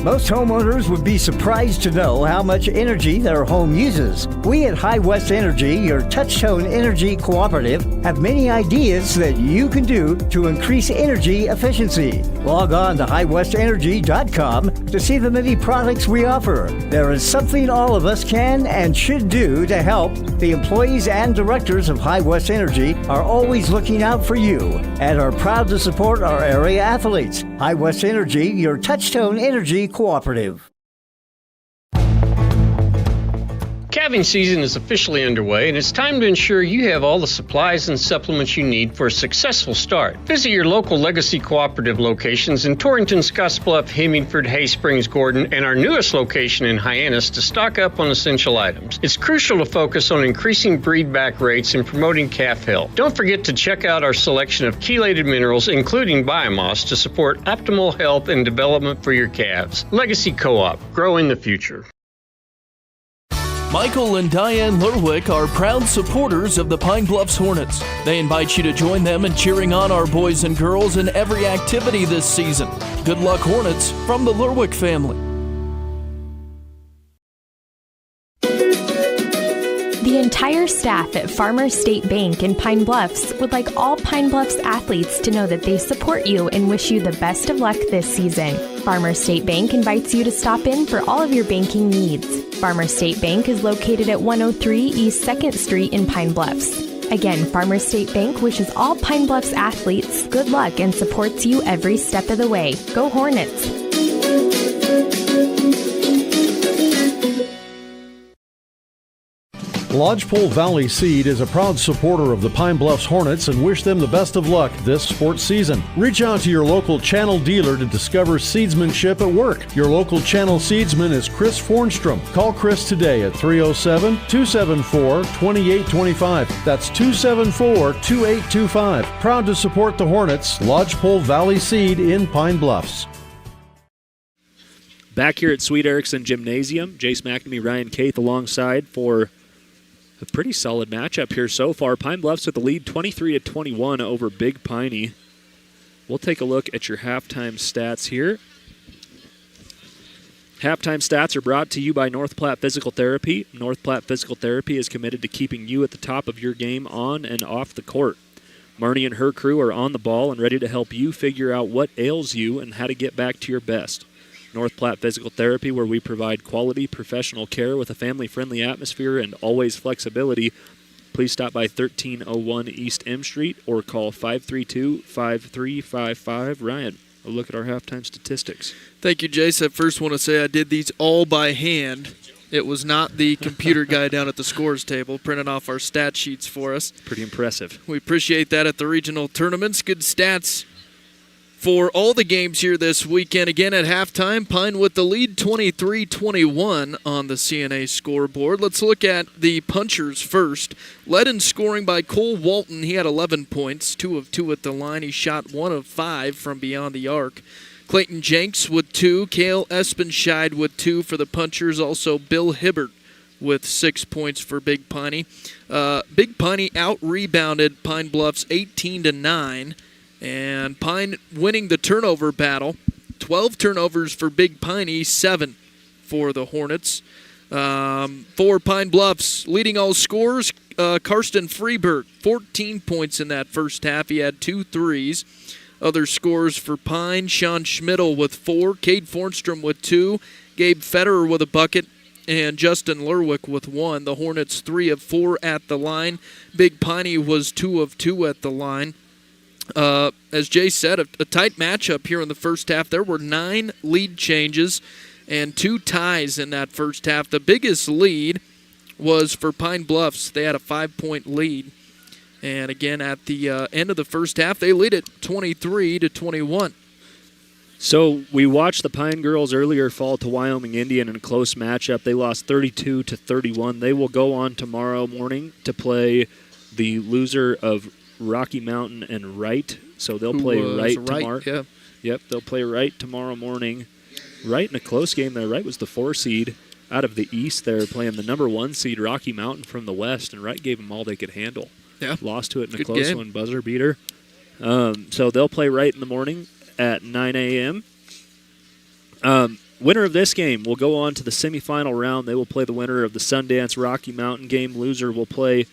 Most homeowners would be surprised to know how much energy their home uses. We at High West Energy, your touch-tone energy cooperative, have many ideas that you can do to increase energy efficiency. Log on to highwestenergy.com to see the many products we offer. There is something all of us can and should do to help. The employees and directors of High West Energy are always looking out for you and are proud to support our area athletes. High West Energy, your touch-tone energy cooperative.
Calving season is officially underway, and it's time to ensure you have all the supplies and supplements you need for a successful start. Visit your local Legacy Cooperative locations in Torrington, Scottsbluff, Hemingford, Hay Springs, Gordon, and our newest location in Hyannis to stock up on essential items. It's crucial to focus on increasing breed back rates and promoting calf health. Don't forget to check out our selection of chelated minerals, including biomass, to support optimal health and development for your calves. Legacy Co-op, growing the future.
Michael and Diane Lerwick are proud supporters of the Pine Bluffs Hornets. They invite you to join them in cheering on our boys and girls in every activity this season. Good luck, Hornets, from the Lerwick family.
The entire staff at Farmers State Bank in Pine Bluffs would like all Pine Bluffs athletes to know that they support you and wish you the best of luck this season. Farmers State Bank invites you to stop in for all of your banking needs. Farmers State Bank is located at 103 East 2nd Street in Pine Bluffs. Again, Farmers State Bank wishes all Pine Bluffs athletes good luck and supports you every step of the way. Go Hornets!
Lodgepole Valley Seed is a proud supporter of the Pine Bluffs Hornets and wish them the best of luck this sports season. Reach out to your local channel dealer to discover seedsmanship at work. Your local channel seedsman is Chris Fornstrom. Call Chris today at 307-274-2825. That's 274-2825. Proud to support the Hornets. Lodgepole Valley Seed in Pine Bluffs.
Back here at Sweet Erickson Gymnasium, Jace McNamee, Ryan Caith alongside for a pretty solid matchup here so far. Pine Bluffs with the lead 23-21 over Big Piney. We'll take a look at your halftime stats here. Halftime stats are brought to you by North Platte Physical Therapy. North Platte Physical Therapy is committed to keeping you at the top of your game on and off the court. Marnie and her crew are on the ball and ready to help you figure out what ails you and how to get back to your best. North Platte Physical Therapy, where we provide quality professional care with a family-friendly atmosphere and always flexibility. Please stop by 1301 East M Street or call 532-5355. Ryan, a look at our halftime statistics.
Thank you, Jace. I first want to say I did these all by hand. It was not the computer guy down at the scores table printing off our stat sheets for us.
Pretty impressive.
We appreciate that at the regional tournaments. Good stats for all the games here this weekend. Again, at halftime, Pine with the lead 23-21 on the CNA scoreboard. Let's look at the punchers first. Led in scoring by Cole Walton. He had 11 points, 2 of 2 at the line. He shot 1 of 5 from beyond the arc. Clayton Jenks with 2. Cale Espenscheid with 2 for the punchers. Also Bill Hibbert with 6 points for Big Piney. Big Piney out-rebounded Pine Bluffs 18-9. And Pine winning the turnover battle. 12 turnovers for Big Piney, 7 for the Hornets. For Pine Bluffs, leading all scorers, Karsten Freeberg, 14 points in that first half. He had 2 threes. Other scorers for Pine, Sean Schmidl with 4, Cade Fornstrom with 2, Gabe Federer with a bucket, and Justin Lerwick with 1. The Hornets 3 of 4 at the line. Big Piney was 2 of 2 at the line. As Jay said, a tight matchup here in the first half. There were 9 lead changes and 2 ties in that first half. The biggest lead was for Pine Bluffs. They had a 5-point lead. And again, at the end of the first half, they lead it 23-21.
So we watched the Pine girls earlier fall to Wyoming Indian in a close matchup. They lost 32-31. They will go on tomorrow morning to play the loser of Rocky Mountain and Wright. So they'll play Wright tomorrow.
Yeah.
Yep, they'll play Wright tomorrow morning. Wright in a close game there. Wright was the 4 seed out of the East there, playing the number 1 seed Rocky Mountain from the West, and Wright gave them all they could handle.
Yeah.
Lost to it in a
Good
close
game.
one, buzzer beater. So they'll play Wright in the morning at 9 a.m. Winner of this game will go on to the semifinal round. They will play the winner of the Sundance Rocky Mountain game. Loser will play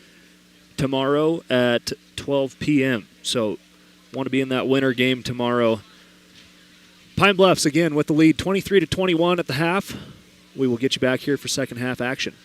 tomorrow at 12 p.m. So want to be in that winner game tomorrow. Pine Bluffs, again, with the lead 23-21 at the half. We will get you back here for second half action.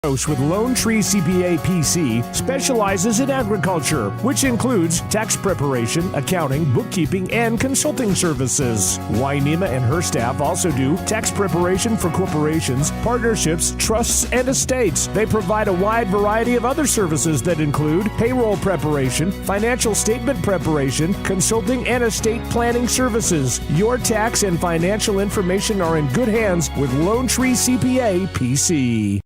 With Lone Tree CPA PC specializes in agriculture, which includes tax preparation, accounting, bookkeeping, and consulting services. Wainema and her staff also do tax preparation for corporations, partnerships, trusts, and estates. They provide a wide variety of other services that include payroll preparation, financial statement preparation, consulting, and estate planning services. Your tax and financial information are in good hands with Lone Tree CPA PC.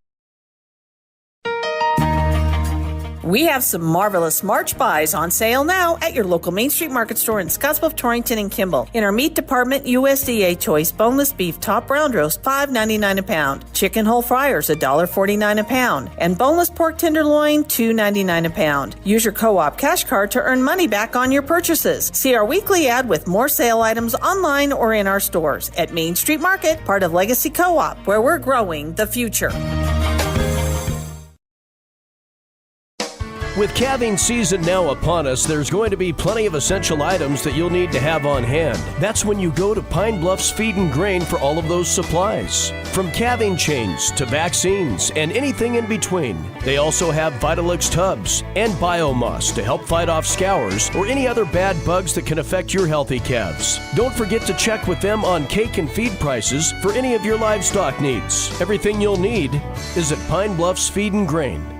We have some marvelous March buys on sale now at your local Main Street Market store in Scottsbluff, Torrington, and Kimball. In our meat department, USDA choice boneless beef top round roast, $5.99 a pound. Chicken whole fryers, $1.49 a pound. And boneless pork tenderloin, $2.99 a pound. Use your co-op cash card to earn money back on your purchases. See our weekly ad with more sale items online or in our stores at Main Street Market, part of Legacy Co-op, where we're growing the future.
With calving season now upon us, there's going to be plenty of essential items that you'll need to have on hand. That's when you go to Pine Bluffs Feed and Grain for all of those supplies. From calving chains to vaccines and anything in between. They also have Vitalix tubs and Biomoss to help fight off scours or any other bad bugs that can affect your healthy calves. Don't forget to check with them on cake and feed prices for any of your livestock needs. Everything you'll need is at Pine Bluffs Feed and Grain.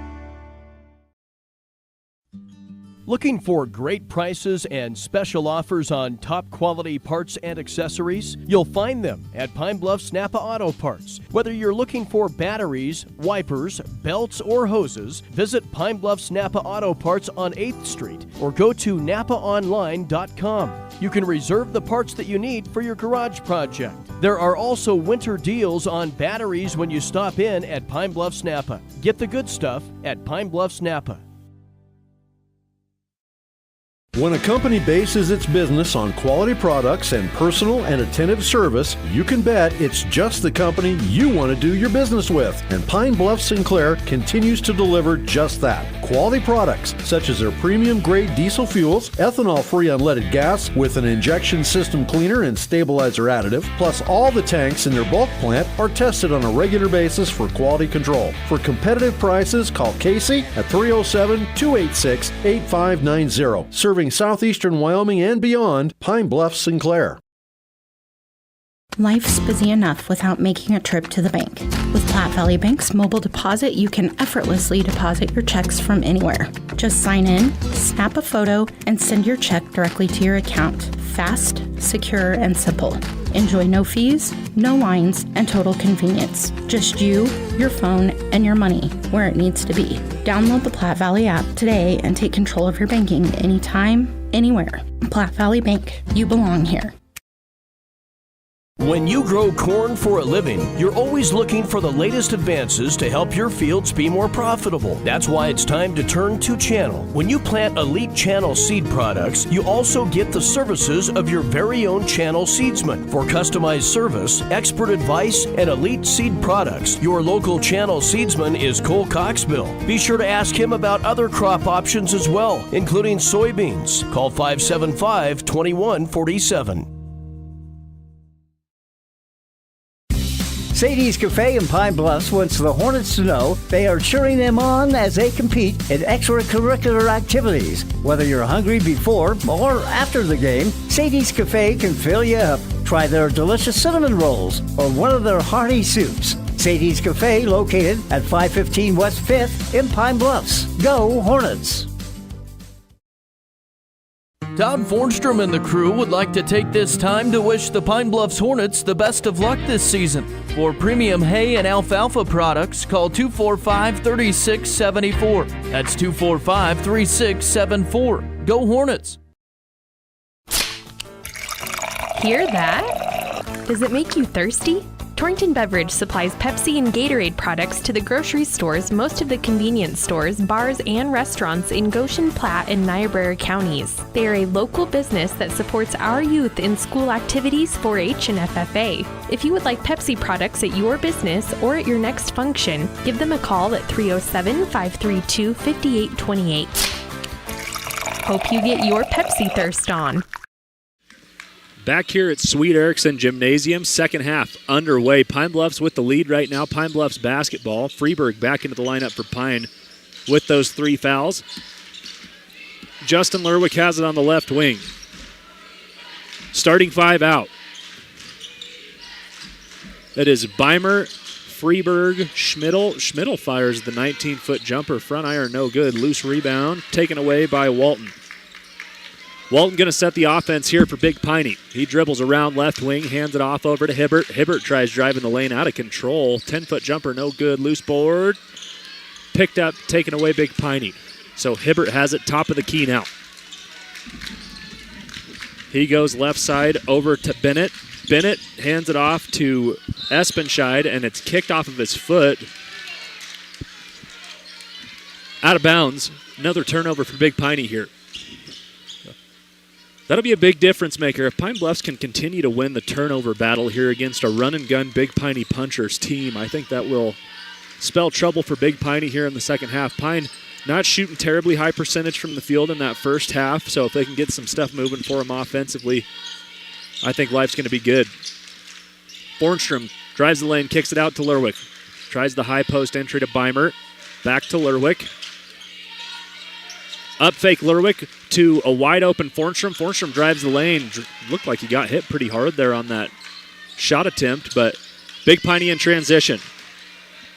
Looking for great prices and special offers on top quality parts and accessories? You'll find them at Pine Bluffs Napa Auto Parts. Whether you're looking for batteries, wipers, belts, or hoses, visit Pine Bluffs Napa Auto Parts on 8th Street or go to napaonline.com. You can reserve the parts that you need for your garage project. There are also winter deals on batteries when you stop in at Pine Bluffs Napa. Get the good stuff at Pine Bluffs Napa.
When a company bases its business on quality products and personal and attentive service, you can bet it's just the company you want to do your business with. And Pine Bluff Sinclair continues to deliver just that. Quality products such as their premium grade diesel fuels, ethanol-free unleaded gas with an injection system cleaner and stabilizer additive, plus all the tanks in their bulk plant are tested on a regular basis for quality control. For competitive prices, call Casey at 307-286-8590. Serving southeastern Wyoming and beyond, Pine Bluff Sinclair.
Life's busy enough without making a trip to the bank. With Platte Valley Bank's mobile deposit, you can effortlessly deposit your checks from anywhere. Just sign in, snap a photo, and send your check directly to your account. Fast, secure, and simple. Enjoy no fees, no lines, and total convenience. Just you, your phone, and your money where it needs to be. Download the Platte Valley app today and take control of your banking anytime, anywhere. Platte Valley Bank, you belong here.
When you grow corn for a living, you're always looking for the latest advances to help your fields be more profitable. That's why it's time to turn to Channel. When you plant Elite Channel seed products, you also get the services of your very own Channel seedsman. For customized service, expert advice, and elite seed products, your local Channel seedsman is Cole Coxbill. Be sure to ask him about other crop options as well, including soybeans. Call 575-2147.
Sadie's Cafe in Pine Bluffs wants the Hornets to know they are cheering them on as they compete in extracurricular activities. Whether you're hungry before or after the game, Sadie's Cafe can fill you up. Try their delicious cinnamon rolls or one of their hearty soups. Sadie's Cafe, located at 515 West 5th in Pine Bluffs. Go Hornets!
Todd Fornstrom and the crew would like to take this time to wish the Pine Bluffs Hornets the best of luck this season. For premium hay and alfalfa products, call 245-3674. That's 245-3674. Go Hornets!
Hear that? Does it make you thirsty? Torrington Beverage supplies Pepsi and Gatorade products to the grocery stores, most of the convenience stores, bars, and restaurants in Goshen, Platte, and Niobrara counties. They are a local business that supports our youth in school activities, 4-H, and FFA. If you would like Pepsi products at your business or at your next function, give them a call at 307-532-5828. Hope you get your Pepsi thirst on.
Back here at Sweet Erickson Gymnasium, second half underway. Pine Bluffs with the lead right now. Pine Bluffs basketball. Freeburg back into the lineup for Pine with those 3 fouls. Justin Lerwick has it on the left wing. Starting 5 out. That is Beimer, Freeburg, Schmidl. Schmidl fires the 19-foot jumper. Front iron no good. Loose rebound taken away by Walton. Walton going to set the offense here for Big Piney. He dribbles around left wing, hands it off over to Hibbert. Hibbert tries driving the lane out of control. 10-foot jumper, no good. Loose board. Picked up, taken away Big Piney. So Hibbert has it top of the key now. He goes left side over to Bennett. Bennett hands it off to Espenscheid, and it's kicked off of his foot. Out of bounds. Another turnover for Big Piney here. That'll be a big difference maker. If Pine Bluffs can continue to win the turnover battle here against a run-and-gun Big Piney Punchers team, I think that will spell trouble for Big Piney here in the second half. Pine not shooting terribly high percentage from the field in that first half, so if they can get some stuff moving for them offensively, I think life's going to be good. Bornstrom drives the lane, kicks it out to Lerwick. Tries the high post entry to Beimer. Back to Lerwick. Up fake Lerwick to a wide open Fornstrom. Fornstrom drives the lane. Looked like he got hit pretty hard there on that shot attempt, but Big Piney in transition.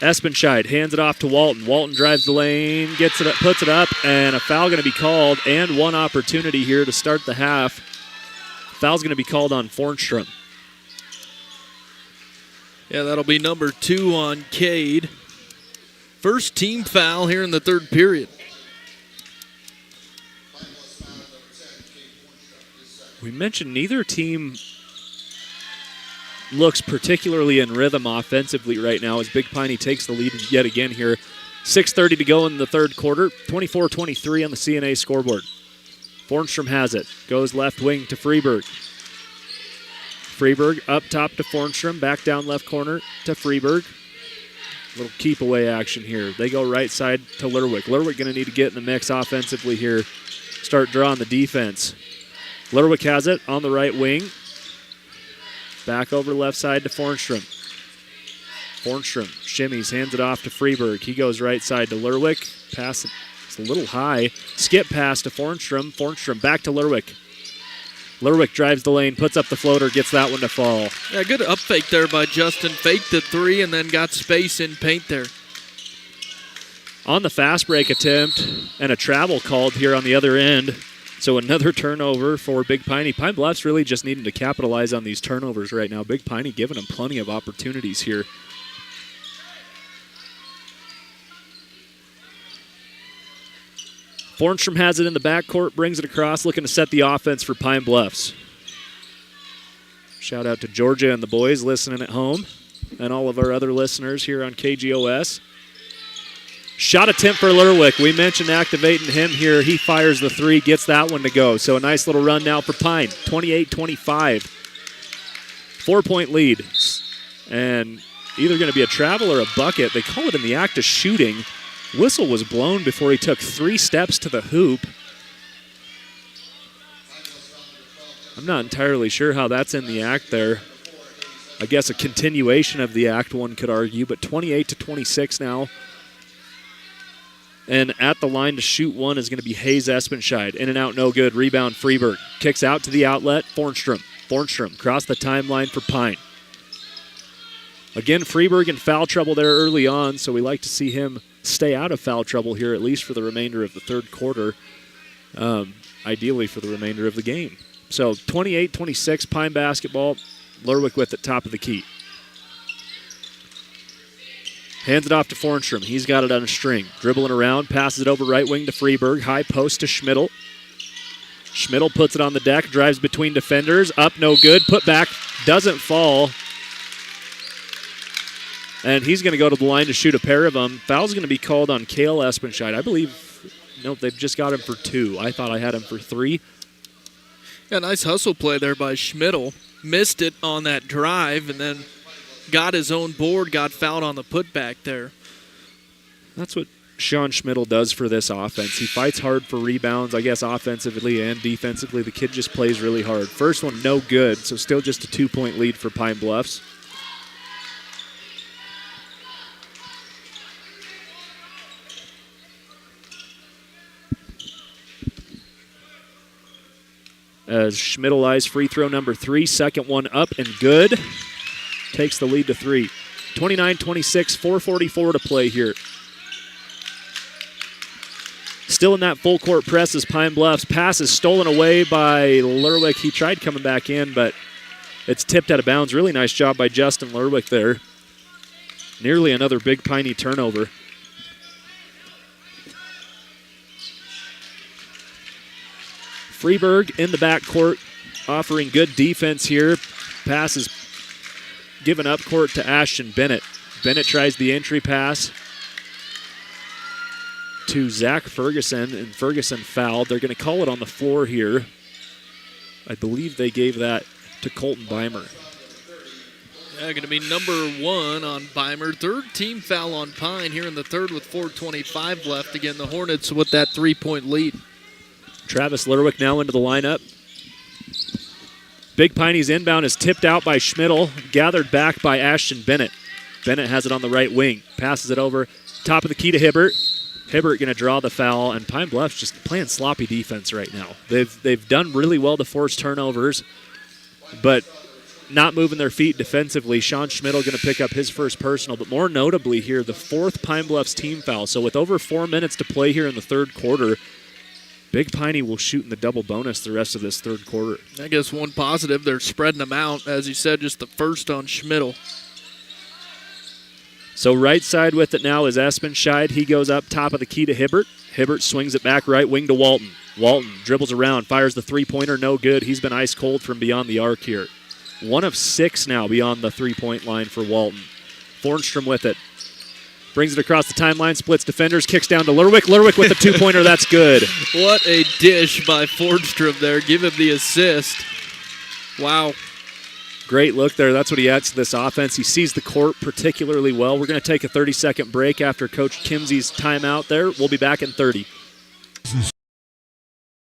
Espenscheid hands it off to Walton. Walton drives the lane, gets it up, puts it up, and a foul going to be called, and one opportunity here to start the half. Foul's going to be called on Fornstrom.
Yeah, that'll be number 2 on Cade. First team foul here in the third period.
We mentioned neither team looks particularly in rhythm offensively right now as Big Piney takes the lead yet again here. 6:30 to go in the third quarter. 24-23 on the CNA scoreboard. Fornstrom has it. Goes left wing to Freeburg. Freeburg up top to Fornstrom. Back down left corner to Freeburg. Little keep away action here. They go right side to Lerwick. Lerwick going to need to get in the mix offensively here. Start drawing the defense. Lerwick has it on the right wing. Back over left side to Fornstrom. Fornstrom shimmies, hands it off to Freeburg. He goes right side to Lerwick. Pass, it's a little high. Skip pass to Fornstrom. Fornstrom back to Lerwick. Lerwick drives the lane, puts up the floater, gets that one to fall.
Yeah, good up fake there by Justin. Faked the three and then got space in paint there.
On the fast break attempt, and a travel called here on the other end. So another turnover for Big Piney. Pine Bluffs really just needing to capitalize on these turnovers right now. Big Piney giving them plenty of opportunities here. Fornstrom has it in the backcourt, brings it across, looking to set the offense for Pine Bluffs. Shout out to Georgia and the boys listening at home, and all of our other listeners here on KGOS. Shot attempt for Lerwick. We mentioned activating him here. He fires the three, gets that one to go. So a nice little run now for Pine, 28-25. 4-point lead. And either going to be a travel or a bucket. They call it in the act of shooting. Whistle was blown before he took 3 steps to the hoop. I'm not entirely sure how that's in the act there. I guess a continuation of the act, one could argue, but 28-26 now. And at the line to shoot one is going to be Hayes Espenscheid. In and out, no good. Rebound, Freeburg. Kicks out to the outlet, Fornstrom. Fornstrom across the timeline for Pine. Again, Freeburg in foul trouble there early on, so we like to see him stay out of foul trouble here, at least for the remainder of the third quarter, ideally for the remainder of the game. So 28-26, Pine basketball. Lerwick with it, top of the key. Hands it off to Fornstrom. He's got it on a string. Dribbling around, passes it over right wing to Freeburg. High post to Schmidl. Schmidl puts it on the deck, drives between defenders. Up, no good. Put back, doesn't fall. And he's going to go to the line to shoot a pair of them. Foul's going to be called on Cale Espenscheid. I believe, nope, they've just got him for 2. I thought I had him for 3.
Yeah, nice hustle play there by Schmidl. Missed it on that drive and then got his own board, got fouled on the putback there.
That's what Sean Schmidl does for this offense. He fights hard for rebounds, I guess offensively and defensively. The kid just plays really hard. First one, no good, so still just a 2-point lead for Pine Bluffs. As Schmidl eyes free throw number 3, second one up and good. Takes the lead to 3. 29-26, 4:44 to play here. Still in that full court press is Pine Bluffs. Pass is stolen away by Lerwick. He tried coming back in, but it's tipped out of bounds. Really nice job by Justin Lerwick there. Nearly another Big Piney turnover. Freeburg in the backcourt, offering good defense here. Pass is given up court to Ashton Bennett. Bennett tries the entry pass to Zach Ferguson, and Ferguson fouled. They're going to call it on the floor here. I believe they gave that to Colton Beimer.
Yeah, going to be number 1 on Beimer. Third team foul on Pine here in the third with 4:25 left. Again, the Hornets with that 3-point lead.
Travis Lerwick now into the lineup. Big Piney's inbound is tipped out by Schmidl, gathered back by Ashton Bennett. Bennett has it on the right wing, passes it over, top of the key to Hibbert. Hibbert going to draw the foul, and Pine Bluffs just playing sloppy defense right now. They've done really well to force turnovers, but not moving their feet defensively. Sean Schmidl going to pick up his first personal, but more notably here, the 4th Pine Bluffs team foul. So with over 4 minutes to play here in the third quarter, Big Piney will shoot in the double bonus the rest of this third quarter.
I guess one positive, they're spreading them out. As you said, just the first on Schmidl.
So right side with it now is Espenscheid. He goes up top of the key to Hibbert. Hibbert swings it back right wing to Walton. Walton dribbles around, fires the three-pointer, no good. He's been ice cold from beyond the arc here. 1 of 6 now beyond the three-point line for Walton. Fornstrom with it. Brings it across the timeline, splits defenders, kicks down to Lerwick. Lerwick with the 2-pointer, that's good.
What a dish by Fornstrom there. Give him the assist. Wow.
Great look there. That's what he adds to this offense. He sees the court particularly well. We're going to take a 30-second break after Coach Kimsey's timeout there. We'll be back in 30.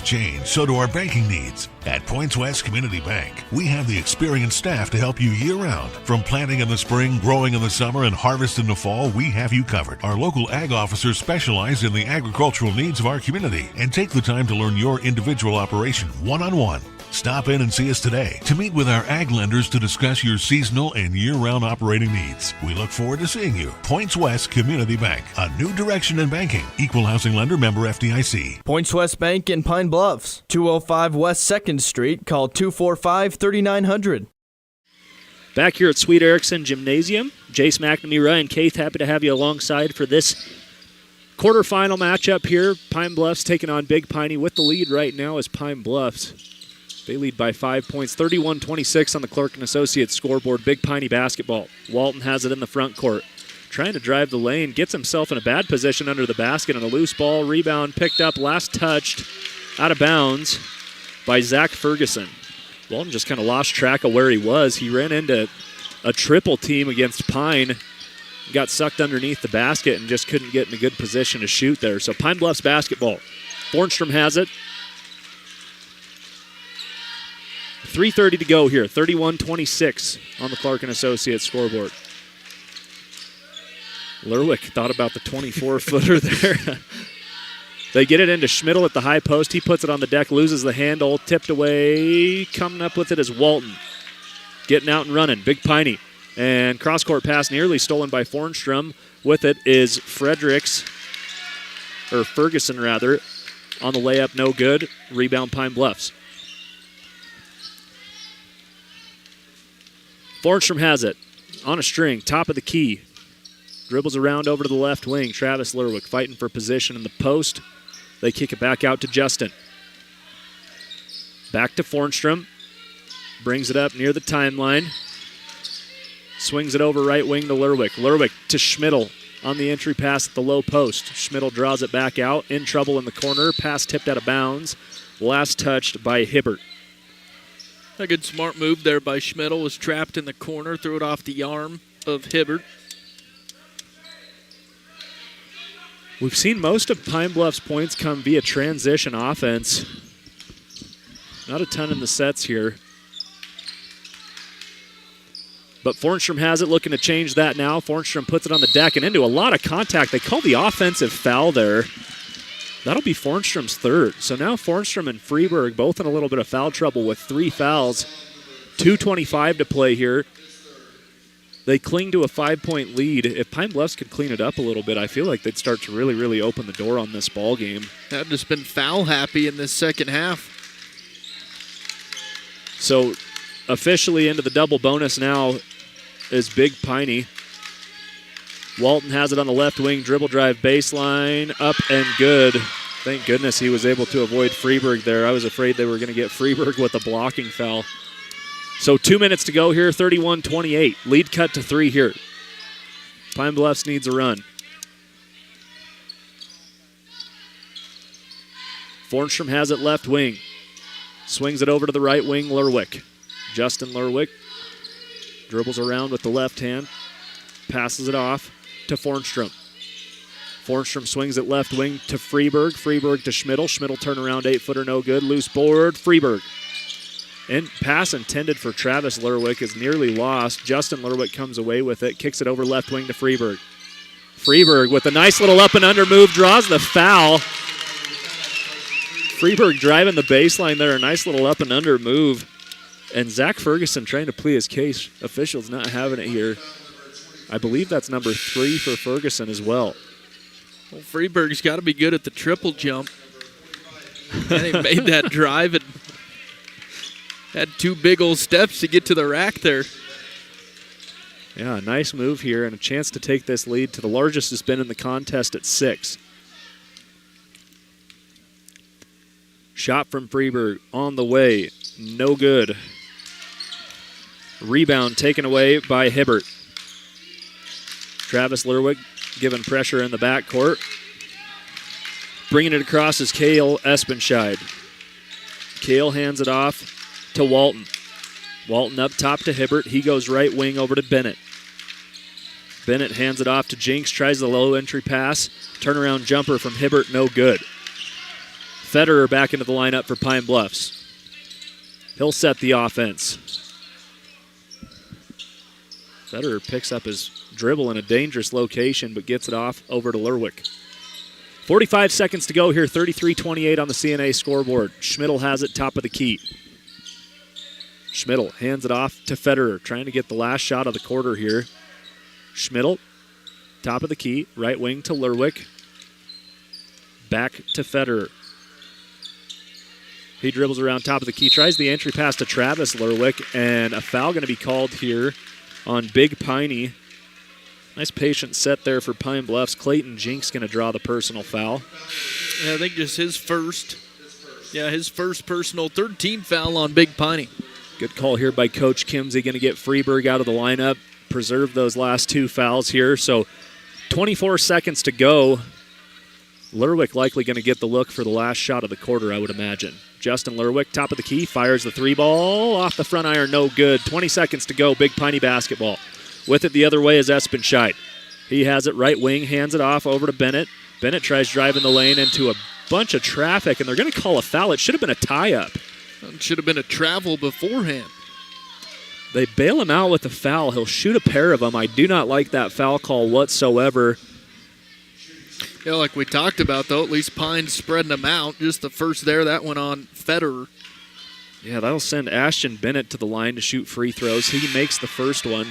Change, so do our banking needs. At Points West Community Bank, we have the experienced staff to help you year-round. From planting in the spring, growing in the summer, and harvest in the fall, we have you covered. Our local ag officers specialize in the agricultural needs of our community and take the time to learn your individual operation one-on-one. Stop in and see us today to meet with our ag lenders to discuss your seasonal and year-round operating needs. We look forward to seeing you. Points West Community Bank, a new direction in banking. Equal housing lender, member FDIC.
Points West Bank in Pine Bluffs, 205 West 2nd Street. Call 245-3900.
Back here at Sweet Erickson Gymnasium, Jace McNamee, Ryan Keith, happy to have you alongside for this quarterfinal matchup here. Pine Bluffs taking on Big Piney. With the lead right now is Pine Bluffs. They lead by 5 points, 31-26 on the Clark & Associates scoreboard. Big Piney basketball. Walton has it in the front court. Trying to drive the lane, gets himself in a bad position under the basket on a loose ball. Rebound picked up, last touched, out of bounds by Zach Ferguson. Walton just kind of lost track of where he was. He ran into a triple team against Pine, got sucked underneath the basket and just couldn't get in a good position to shoot there. So Pine Bluffs basketball. Bornstrom has it. 3:30 to go here, 31-26 on the Clark & Associates scoreboard. Lerwick thought about the 24-footer there. They get it into Schmidl at the high post. He puts it on the deck, loses the handle, tipped away. Coming up with it is Walton. Getting out and running. Big Piney. And cross-court pass nearly stolen by Fornstrom. With it is Ferguson on the layup, no good. Rebound Pine Bluffs. Fornstrom has it on a string, top of the key. Dribbles around over to the left wing. Travis Lerwick fighting for position in the post. They kick it back out to Justin. Back to Fornstrom. Brings it up near the timeline. Swings it over right wing to Lerwick. Lerwick to Schmidl on the entry pass at the low post. Schmidl draws it back out. In trouble in the corner. Pass tipped out of bounds. Last touched by Hibbert.
A good smart move there by Schmidl. Was trapped in the corner. Threw it off the arm of Hibbert.
We've seen most of Pine Bluff's points come via transition offense. Not a ton in the sets here. But Fornstrom has it, looking to change that now. Fornstrom puts it on the deck and into a lot of contact. They call the offensive foul there. That'll be Fornstrom's third. So now Fornstrom and Freeburg both in a little bit of foul trouble with 3 fouls. 2:25 to play here. They cling to a 5-point lead. If Pine Bluffs could clean it up a little bit, I feel like they'd start to really, really open the door on this ball game.
They've just been foul happy in this second half.
So officially into the double bonus now is Big Piney. Walton has it on the left wing, dribble drive baseline, up and good. Thank goodness he was able to avoid Freeburg there. I was afraid they were going to get Freeburg with a blocking foul. So 2 minutes to go here, 31-28. Lead cut to 3 here. Pine Bluffs needs a run. Fornstrom has it left wing. Swings it over to the right wing, Lerwick. Justin Lerwick dribbles around with the left hand. Passes it off to Fornstrom. Fornstrom swings it left wing to Freeburg. Freeburg to Schmidl. Schmidl turnaround 8-footer, no good. Loose board, Freeburg. And pass intended for Travis Lerwick is nearly lost. Justin Lerwick comes away with it, kicks it over left wing to Freeburg. Freeburg with a nice little up and under move, draws the foul. Freeburg driving the baseline there, a nice little up and under move. And Zach Ferguson trying to plead his case. Officials not having it here. I believe that's number 3 for Ferguson as well.
Well, Freeburg's got to be good at the triple jump. And he made that drive and had 2 big old steps to get to the rack there.
Yeah, nice move here and a chance to take this lead to the largest it's been in the contest at 6. Shot from Freeburg on the way. No good. Rebound taken away by Hibbert. Travis Lerwick given pressure in the backcourt. Bringing it across is Cale Espenscheid. Cale hands it off to Walton. Walton up top to Hibbert. He goes right wing over to Bennett. Bennett hands it off to Jinks. Tries the low entry pass. Turnaround jumper from Hibbert, no good. Federer back into the lineup for Pine Bluffs. He'll set the offense. Federer picks up his dribble in a dangerous location, but gets it off over to Lerwick. 45 seconds to go here, 33-28 on the CNA scoreboard. Schmidl has it top of the key. Schmidl hands it off to Federer, trying to get the last shot of the quarter here. Schmidl, top of the key, right wing to Lerwick. Back to Federer. He dribbles around top of the key, tries the entry pass to Travis Lerwick, and a foul going to be called here on Big Piney. Nice patient set there for Pine Bluffs. Clayton Jinks going to draw the personal foul.
Yeah, I think just his first personal, third team foul on Big Piney.
Good call here by Coach Kimsey. Going to get Freeburg out of the lineup, preserve those last 2 fouls here. So 24 seconds to go. Lerwick likely going to get the look for the last shot of the quarter, I would imagine. Justin Lerwick, top of the key, fires the 3 ball off the front iron, no good. 20 seconds to go, Big Piney basketball. With it the other way is Espenscheid. He has it right wing, hands it off over to Bennett. Bennett tries driving the lane into a bunch of traffic, and they're going to call a foul. It should have been a tie-up.
It should have been a travel beforehand.
They bail him out with a foul. He'll shoot a pair of them. I do not like that foul call whatsoever.
Yeah, like we talked about, though, at least Pine's spreading them out. Just the first there, that went on Federer.
Yeah, that'll send Ashton Bennett to the line to shoot free throws. He makes the first one.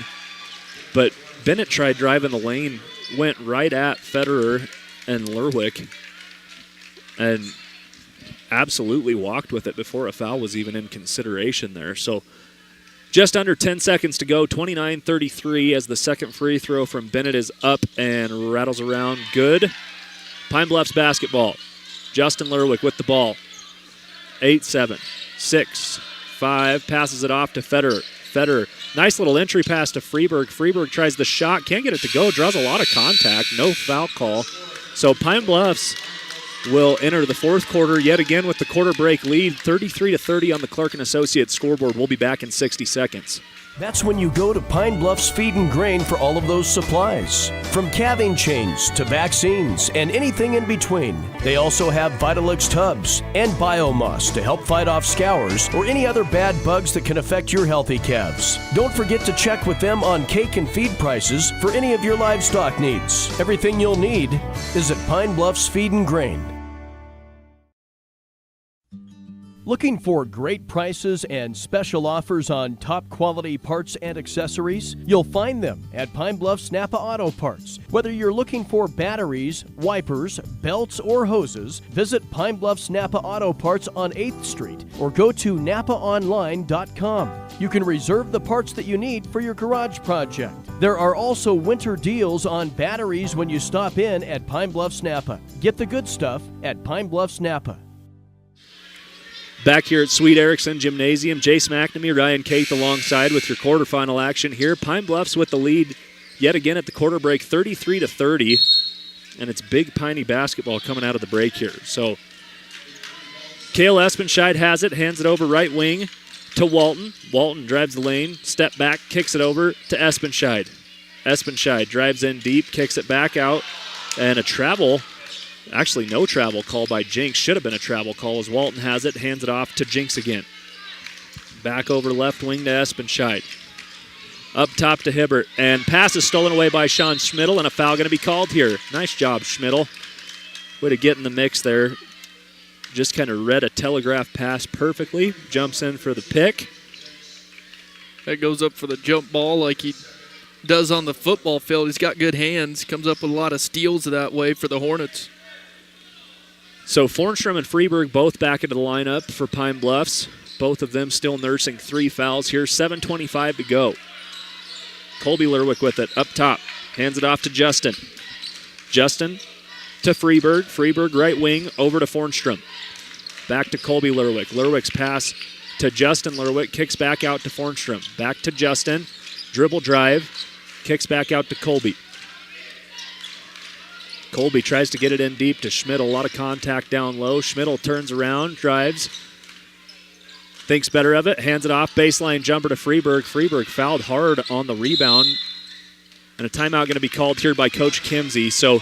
But Bennett tried driving the lane, went right at Federer and Lerwick, and absolutely walked with it before a foul was even in consideration there. So just under 10 seconds to go, 29-33 as the second free throw from Bennett is up and rattles around good. Pine Bluffs basketball. Justin Lerwick with the ball. 8-7, 6, 5, passes it off to Federer. Federer, nice little entry pass to Freeburg. Freeburg tries the shot, can't get it to go, draws a lot of contact, no foul call. So Pine Bluffs will enter the fourth quarter yet again with the quarter break lead, 33-30 on the Clark & Associates scoreboard. We'll be back in 60 seconds.
That's when you go to Pine Bluffs Feed and Grain for all of those supplies. From calving chains to vaccines and anything in between. They also have Vitalix tubs and Biomoss to help fight off scours or any other bad bugs that can affect your healthy calves. Don't forget to check with them on cake and feed prices for any of your livestock needs. Everything you'll need is at Pine Bluffs Feed and Grain. Looking for great prices and special offers on top quality parts and accessories? You'll find them at Pine Bluffs Napa Auto Parts. Whether you're looking for batteries, wipers, belts, or hoses, visit Pine Bluffs Napa Auto Parts on 8th Street or go to napaonline.com. You can reserve the parts that you need for your garage project. There are also winter deals on batteries when you stop in at Pine Bluffs Napa. Get the good stuff at Pine Bluffs Napa.
Back here at Sweet Erickson Gymnasium, Jace McNamee, Ryan Caith alongside with your quarterfinal action here. Pine Bluffs with the lead yet again at the quarter break, 33-30. And it's Big Piney basketball coming out of the break here. So Cale Espenscheid has it, hands it over right wing to Walton. Walton drives the lane, step back, kicks it over to Espenscheid. Espenscheid drives in deep, kicks it back out, and a travel. Actually, no travel call by Jinks. Should have been a travel call as Walton has it, hands it off to Jinks again. Back over left wing to Espenscheid. Up top to Hibbert, and pass is stolen away by Sean Schmidl, and a foul going to be called here. Nice job, Schmidl. Way to get in the mix there. Just kind of read a telegraph pass perfectly. Jumps in for the pick.
That goes up for the jump ball like he does on the football field. He's got good hands. Comes up with a lot of steals that way for the Hornets.
So Fornstrom and Freeburg both back into the lineup for Pine Bluffs. Both of them still nursing 3 fouls here. 7:25 to go. Colby Lerwick with it up top. Hands it off to Justin. Justin to Freeburg. Freeburg right wing over to Fornstrom. Back to Colby Lerwick. Lerwick's pass to Justin Lerwick. Kicks back out to Fornstrom. Back to Justin. Dribble drive. Kicks back out to Colby. Colby tries to get it in deep to Schmidl. A lot of contact down low. Schmidl turns around, drives, thinks better of it, hands it off, baseline jumper to Freeburg. Freeburg fouled hard on the rebound. And a timeout going to be called here by Coach Kimsey. So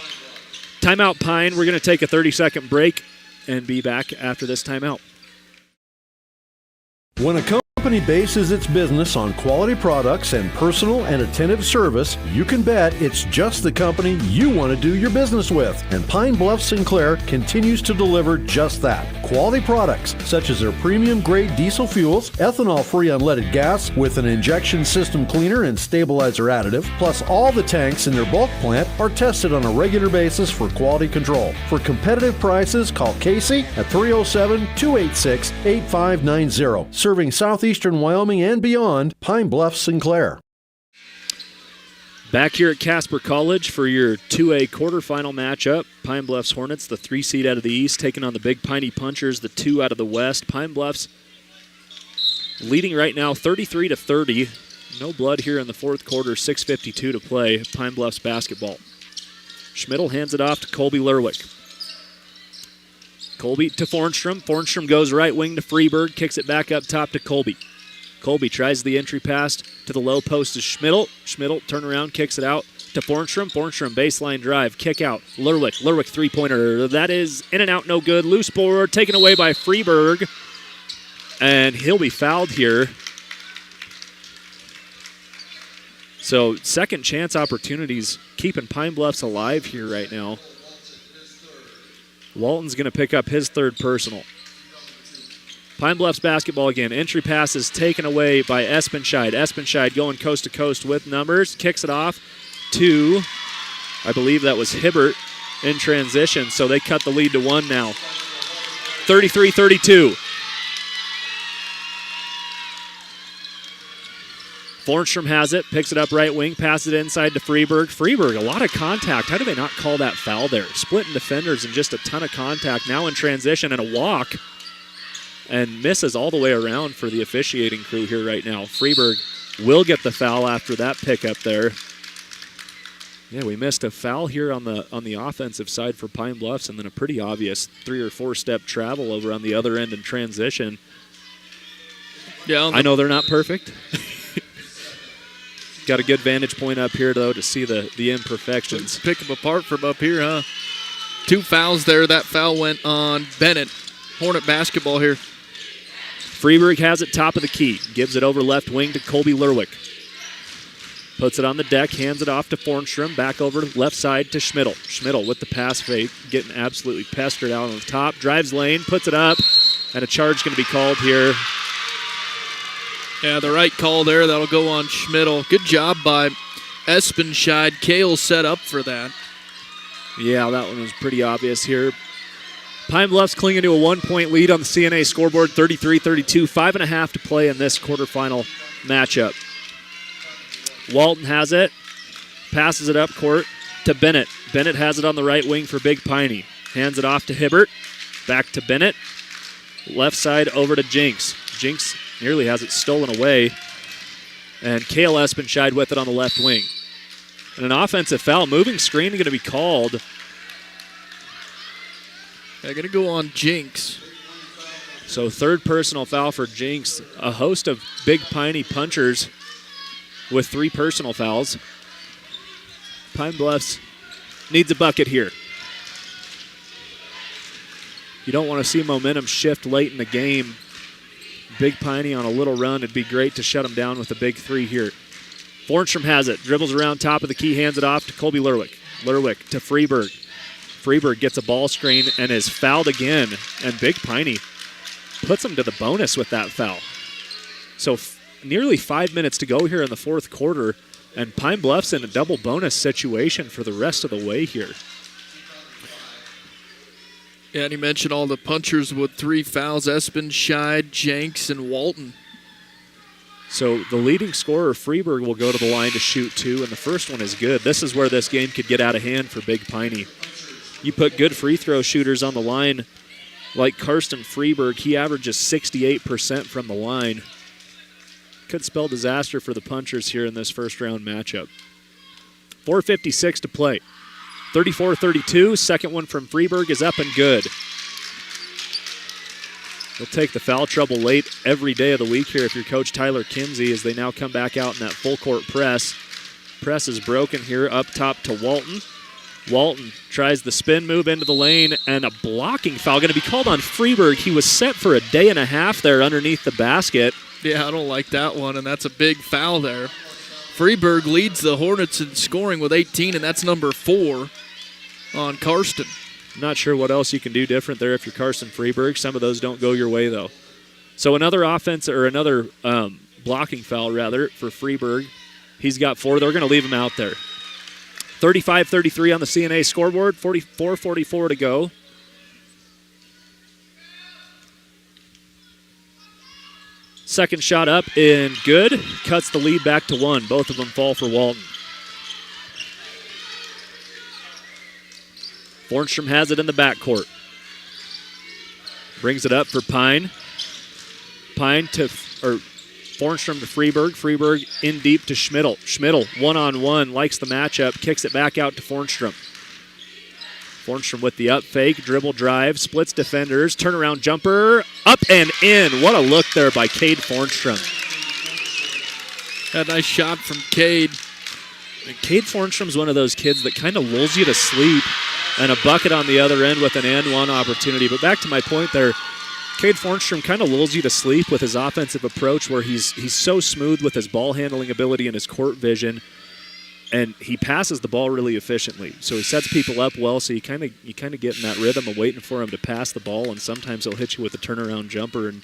timeout Pine. We're going to take a 30-second break and be back after this timeout.
When a company Company bases its business on quality products and personal and attentive service, you can bet it's just the company you want to do your business with. And Pine Bluff Sinclair continues to deliver just that. Quality products such as their premium grade diesel fuels, ethanol-free unleaded gas with an injection system cleaner and stabilizer additive, plus all the tanks in their bulk plant are tested on a regular basis for quality control. For competitive prices, call Casey at 307-286-8590. Serving southeastern Wyoming and beyond, Pine Bluff, Sinclair.
Back here at Casper College for your 2A quarterfinal matchup. Pine Bluffs Hornets, the 3 seed out of the East, taking on the Big Piney Punchers, the 2 out of the West. Pine Bluffs leading right now 33-30. No blood here in the fourth quarter, 6:52 to play. Pine Bluffs basketball. Schmidl hands it off to Colby Lerwick. Colby to Fornstrom. Fornstrom goes right wing to Freeberg, kicks it back up top to Colby. Colby tries the entry pass to the low post to Schmidl. Schmidl turn around, kicks it out to Fornstrom. Fornstrom baseline drive, kick out. Lerwick three-pointer. That is in and out, no good. Loose board taken away by Freeberg. And he'll be fouled here. So second chance opportunities keeping Pine Bluffs alive here right now. Walton's going to pick up his third personal. Pine Bluffs basketball again. Entry pass is taken away by Espenscheid. Espenscheid going coast to coast with numbers. Kicks it off to, I believe that was Hibbert in transition. So they cut the lead to 1 now. 33-32. Fornstrom has it, picks it up right wing, passes it inside to Freeberg. Freeberg, a lot of contact. How do they not call that foul there? Splitting defenders and just a ton of contact. Now in transition and a walk. And misses all the way around for the officiating crew here right now. Freeberg will get the foul after that pickup there. Yeah, we missed a foul here on the offensive side for Pine Bluffs, and then a pretty obvious 3 or 4 step travel over on the other end in transition. Yeah, I know they're not perfect. Got a good vantage point up here, though, to see the imperfections.
Pick them apart from up here, huh? 2 fouls there. That foul went on Bennett. Hornet basketball here.
Freeberg has it top of the key. Gives it over left wing to Colby Lerwick. Puts it on the deck, hands it off to Fornstrom. Back over left side to Schmidl. Schmidl with the pass fake, getting absolutely pestered out on the top. Drives lane, puts it up, and a charge going to be called here.
Yeah, the right call there. That'll go on Schmidl. Good job by Espenscheid. Kale set up for that.
Yeah, that one was pretty obvious here. Pine Bluffs clinging to a 1-point lead on the CNA scoreboard, 33-32. 5.5 to play in this quarterfinal matchup. Walton has it. Passes it up court to Bennett. Bennett has it on the right wing for Big Piney. Hands it off to Hibbert. Back to Bennett. Left side over to Jinks. Jinks nearly has it stolen away. And Cale Espenscheid with it on the left wing. And an offensive foul. Moving screen going to be called.
They're going to go on Jinks.
So third personal foul for Jinks. A host of Big Piney punchers with 3 personal fouls. Pine Bluffs needs a bucket here. You don't want to see momentum shift late in the game. Big Piney on a little run. It'd be great to shut them down with a big 3 here. Fornstrom has it. Dribbles around top of the key. Hands it off to Colby Lerwick. Lerwick to Freeberg. Freeberg gets a ball screen and is fouled again. And Big Piney puts him to the bonus with that foul. So nearly 5 minutes to go here in the fourth quarter. And Pine Bluffs in a double bonus situation for the rest of the way here.
Yeah, and he mentioned all the punchers with 3 fouls. Espenscheid, Jenks, and Walton.
So the leading scorer, Freeberg, will go to the line to shoot 2, and the first one is good. This is where this game could get out of hand for Big Piney. You put good free throw shooters on the line like Karsten Freeberg. He averages 68% from the line. Could spell disaster for the punchers here in this first round matchup. 4:56 to play. 34-32. Second one from Freeberg is up and good. He'll take the foul trouble late every day of the week here if you're Coach Tyler Kinsey, as they now come back out in that full court press. Press is broken here up top to Walton. Walton tries the spin move into the lane, and a blocking foul going to be called on Freeberg. He was set for a day and a half there underneath the basket.
Yeah, I don't like that one, and that's a big foul there. Freeburg leads the Hornets in scoring with 18, and that's number 4 on Karsten.
Not sure what else you can do different there if you're Carson Freeburg. Some of those don't go your way, though. So another offense, or another blocking foul, rather, for Freeburg. He's got 4. They're going to leave him out there. 35-33 on the CNA scoreboard, 44-44 to go. Second shot up and good. Cuts the lead back to 1. Both of them fall for Walton. Fornstrom has it in the backcourt. Brings it up for Pine. Fornstrom to Freeburg. Freeburg in deep to Schmidl. Schmidl, one-on-one, likes the matchup, kicks it back out to Fornstrom. Fornstrom with the up fake, dribble drive, splits defenders, turnaround jumper, up and in. What a look there by Cade Fornstrom.
A nice shot from Cade.
And Cade Fornstrom's one of those kids that kind of lulls you to sleep, and a bucket on the other end with an and-one opportunity. But back to my point there, Cade Fornstrom kind of lulls you to sleep with his offensive approach, where he's so smooth with his ball handling ability and his court vision, and he passes the ball really efficiently. So he sets people up well, so you kind of get in that rhythm of waiting for him to pass the ball, and sometimes he'll hit you with a turnaround jumper, and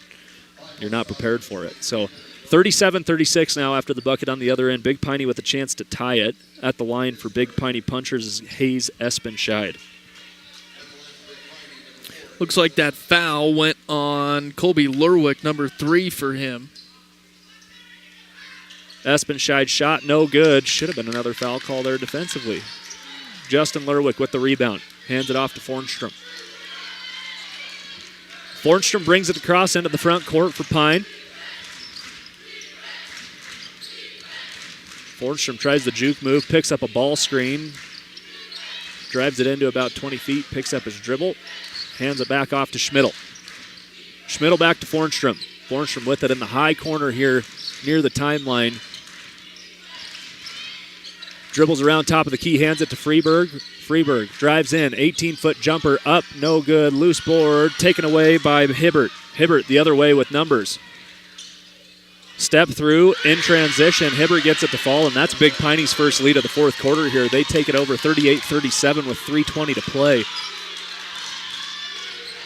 you're not prepared for it. So 37-36 now after the bucket on the other end. Big Piney with a chance to tie it. At the line for Big Piney Punchers is Hayes Espenscheid.
Looks like that foul went on Colby Lerwick, number 3 for him.
Espenscheid shot, no good. Should have been another foul call there defensively. Justin Lerwick with the rebound. Hands it off to Fornstrom. Fornstrom brings it across into the front court for Pine. Fornstrom tries the juke move, picks up a ball screen, drives it into about 20 feet, picks up his dribble, hands it back off to Schmidl. Schmidl back to Fornstrom. Fornstrom with it in the high corner here near the timeline. Dribbles around top of the key, hands it to Freeburg. Freeburg drives in, 18-foot jumper up, no good. Loose board taken away by Hibbert. Hibbert the other way with numbers. Step through in transition. Hibbert gets it to fall, and that's Big Piney's first lead of the fourth quarter here. They take it over 38-37 with 3:20 to play.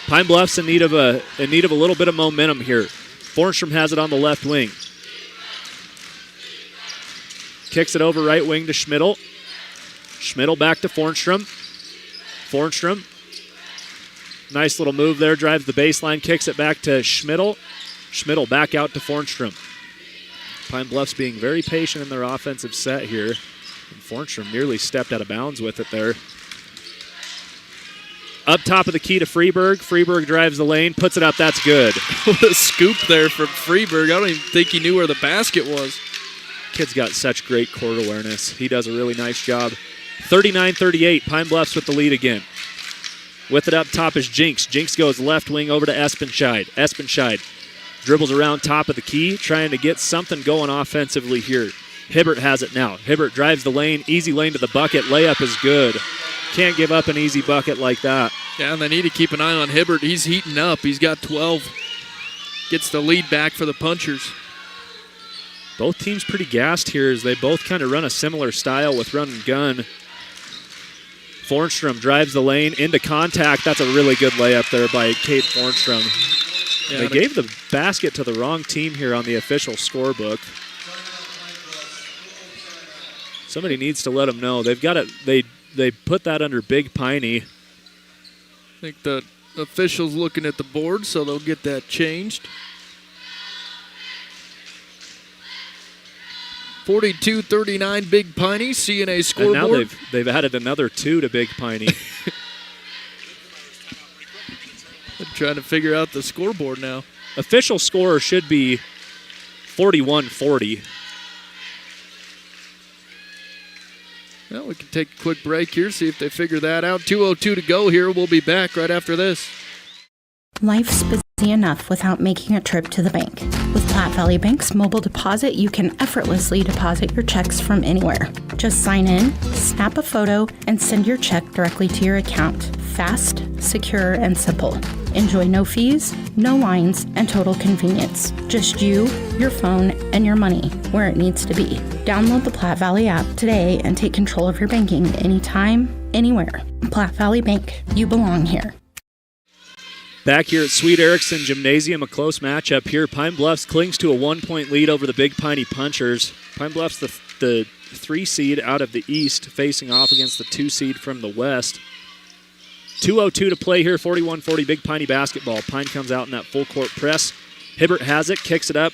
Pine Bluff's in need of a little bit of momentum here. Fornstrom has it on the left wing. Kicks it over right wing to Schmidl. Schmidl back to Fornstrom. Fornstrom. Nice little move there. Drives the baseline. Kicks it back to Schmidl. Schmidl back out to Fornstrom. Pine Bluff's being very patient in their offensive set here. And Fornstrom nearly stepped out of bounds with it there. Up top of the key to Freeburg. Freeburg drives the lane, puts it up. That's good.
What a scoop there from Freeburg. I don't even think he knew where the basket was.
Kid's got such great court awareness. He does a really nice job. 39-38, Pine Bluffs with the lead again. With it up top is Jinks. Jinks goes left wing over to Espenscheid. Espenscheid dribbles around top of the key, trying to get something going offensively here. Hibbert has it now. Hibbert drives the lane, easy lane to the bucket. Layup is good. Can't give up an easy bucket like that.
Yeah, and they need to keep an eye on Hibbert. He's heating up. He's got 12. Gets the lead back for the Punchers.
Both teams pretty gassed here as they both kind of run a similar style with run and gun. Fornstrom drives the lane into contact. That's a really good layup there by Cade Fornstrom. Yeah, they gave the basket to the wrong team here on the official scorebook. Somebody needs to let them know. They've got it. They put that under Big Piney.
I think the official's looking at the board, so they'll get that changed. 42-39 Big Piney, CNA scoreboard.
And now they've added another 2 to Big Piney.
I'm trying to figure out the scoreboard now.
Official score should be 41-40.
Well, we can take a quick break here, see if they figure that out. 2:02 to go here. We'll be back right after this.
Life's busy enough without making a trip to the bank. With Platte Valley Bank's mobile deposit, you can effortlessly deposit your checks from anywhere. Just sign in, snap a photo, and send your check directly to your account. Fast, secure, and simple. Enjoy no fees, no lines, and total convenience. Just you, your phone, and your money where it needs to be. Download the Platte Valley app today and take control of your banking anytime, anywhere. Platte Valley Bank, you belong here.
Back here at Sweet Erickson Gymnasium, a close matchup here. Pine Bluffs clings to a 1-point lead over the Big Piney Punchers. Pine Bluffs, the 3 seed out of the East, facing off against the 2 seed from the West. 2:02 to play here, 41-40 Big Piney basketball. Pine comes out in that full court press. Hibbert has it, kicks it up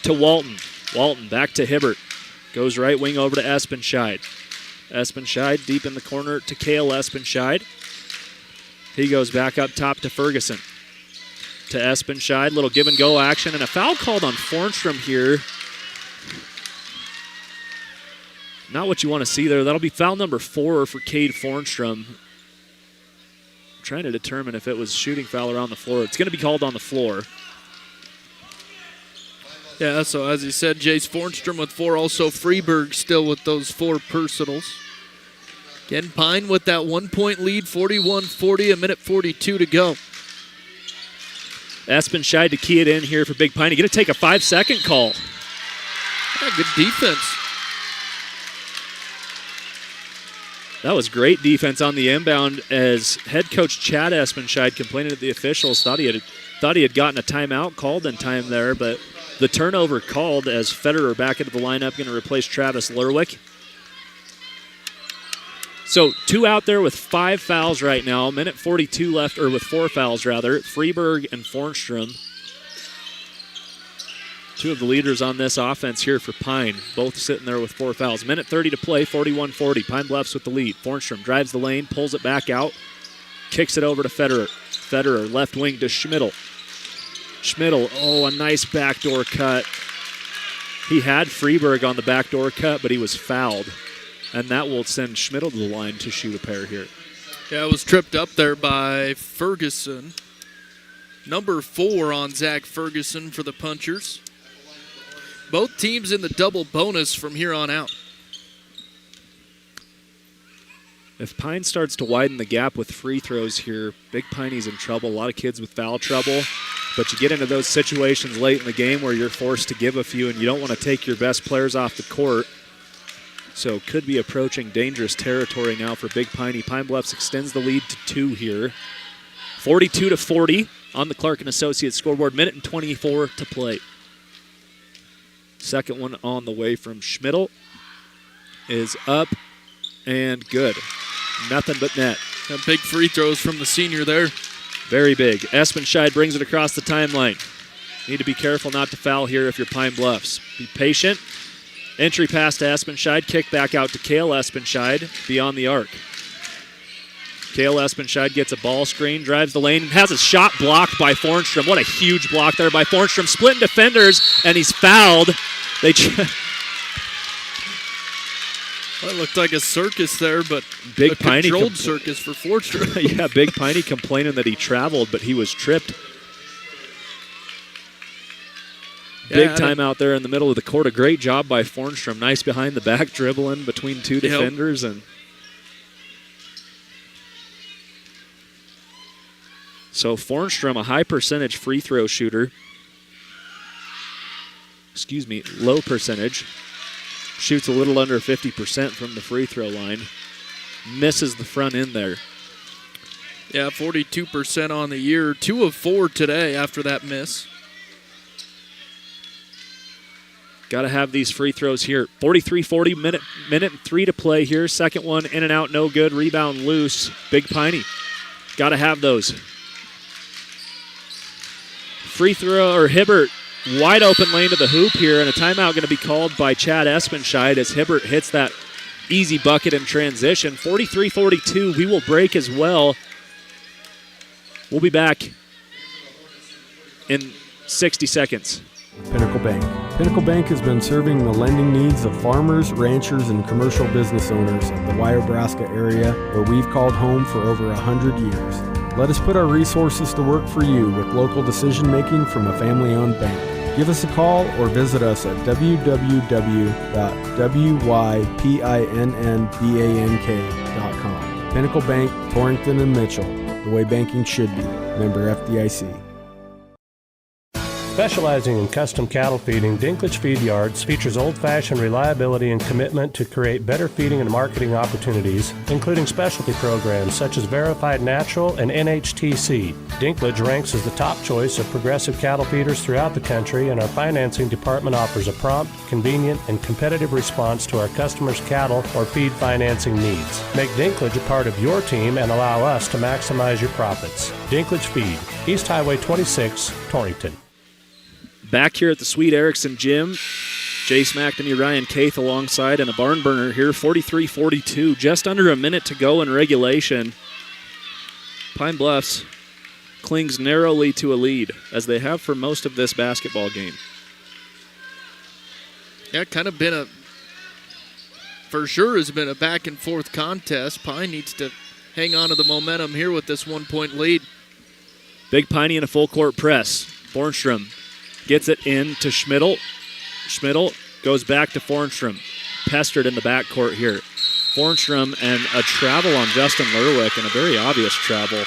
to Walton. Walton back to Hibbert. Goes right wing over to Espenscheid. Espenscheid deep in the corner to Cale Espenscheid. He goes back up top to Ferguson. To Espenscheid, little give and go action, and a foul called on Fornstrom here. Not what you want to see there. That'll be foul number 4 for Cade Fornstrom. I'm trying to determine if it was shooting foul or on the floor. It's going to be called on the floor.
Yeah, so as you said, Jace Fornstrom with 4, also Freeburg still with those 4 personals. Again, Pine with that 1-point lead, 41-40, a minute 42 to go.
Espenscheid to key it in here for Big Piney. Going to take a 5-second call.
Yeah, good defense.
That was great defense on the inbound as head coach Chad Espenscheid complaining to the officials. Thought he had gotten a timeout called in time there, but the turnover called as Federer back into the lineup, going to replace Travis Lerwick. So 2 out there with 5 fouls right now. Minute 42 left, or with 4 fouls rather. Freeburg and Fornstrom. 2 of the leaders on this offense here for Pine, both sitting there with 4 fouls. Minute 30 to play, 41-40. Pine Bluffs with the lead. Fornstrom drives the lane, pulls it back out, kicks it over to Federer. Federer left wing to Schmidl. Schmidl, oh, a nice backdoor cut. He had Freeburg on the backdoor cut, but he was fouled. And that will send Schmidl to the line to shoot a pair here.
Yeah, it was tripped up there by Ferguson. Number 4 on Zach Ferguson for the Punchers. Both teams in the double bonus from here on out.
If Pine starts to widen the gap with free throws here, Big Piney's in trouble. A lot of kids with foul trouble. But you get into those situations late in the game where you're forced to give a few and you don't want to take your best players off the court. So could be approaching dangerous territory now for Big Piney. Pine Bluffs extends the lead to 2 here. 42-40 on the Clark & Associates scoreboard. Minute and 24 to play. Second one on the way from Schmidl is up and good. Nothing but net.
Some big free throws from the senior there.
Very big. Espenscheid brings it across the timeline. Need to be careful not to foul here if you're Pine Bluffs. Be patient. Entry pass to Espenscheid. Kick back out to Cale Espenscheid beyond the arc. Cale Espenscheid gets a ball screen, drives the lane, and has a shot blocked by Fornstrom. What a huge block there by Fornstrom. Splitting defenders, and he's fouled.
Well, it looked like a circus there, but
Big
a
Piney
controlled circus for Fornstrom.
Yeah, Big Piney complaining that he traveled, but he was tripped. Big time out there in the middle of the court. A great job by Fornstrom. Nice behind the back dribbling between 2 defenders. And so Fornstrom, a high percentage free throw shooter. Low percentage. Shoots a little under 50% from the free throw line. Misses the front end there.
Yeah, 42% on the year. 2 of 4 today after that miss.
Got to have these free throws here. 43-40, minute and 3 to play here. Second one in and out, no good. Rebound loose. Big Piney. Got to have those. Free throw, or Hibbert, wide open lane to the hoop here, and a timeout going to be called by Chad Espenscheid as Hibbert hits that easy bucket in transition. 43-42, we will break as well. We'll be back in 60 seconds.
Pinnacle Bank. Pinnacle Bank has been serving the lending needs of farmers, ranchers, and commercial business owners in the Wyobraska area, where we've called home for over 100 years. Let us put our resources to work for you with local decision-making from a family-owned bank. Give us a call or visit us at www.wypinnbank.com. Pinnacle Bank, Torrington and Mitchell, the way banking should be. Member FDIC.
Specializing in custom cattle feeding, Dinklage Feed Yards features old-fashioned reliability and commitment to create better feeding and marketing opportunities, including specialty programs such as Verified Natural and NHTC. Dinklage ranks as the top choice of progressive cattle feeders throughout the country, and our financing department offers a prompt, convenient, and competitive response to our customers' cattle or feed financing needs. Make Dinklage a part of your team and allow us to maximize your profits. Dinklage Feed, East Highway 26, Torrington.
Back here at the Sweet Erickson Gym, Jace McNamee, Ryan Caith alongside, and a barn burner here, 43-42. Just under a minute to go in regulation. Pine Bluffs clings narrowly to a lead, as they have for most of this basketball game.
Yeah, kind of been for sure has been a back-and-forth contest. Pine needs to hang on to the momentum here with this 1-point lead.
Big Piney in a full-court press. Bornstrom gets it in to Schmidl. Schmidl goes back to Fornstrom. Pestered in the backcourt here. Fornstrom and a travel on Justin Lerwick, and a very obvious travel.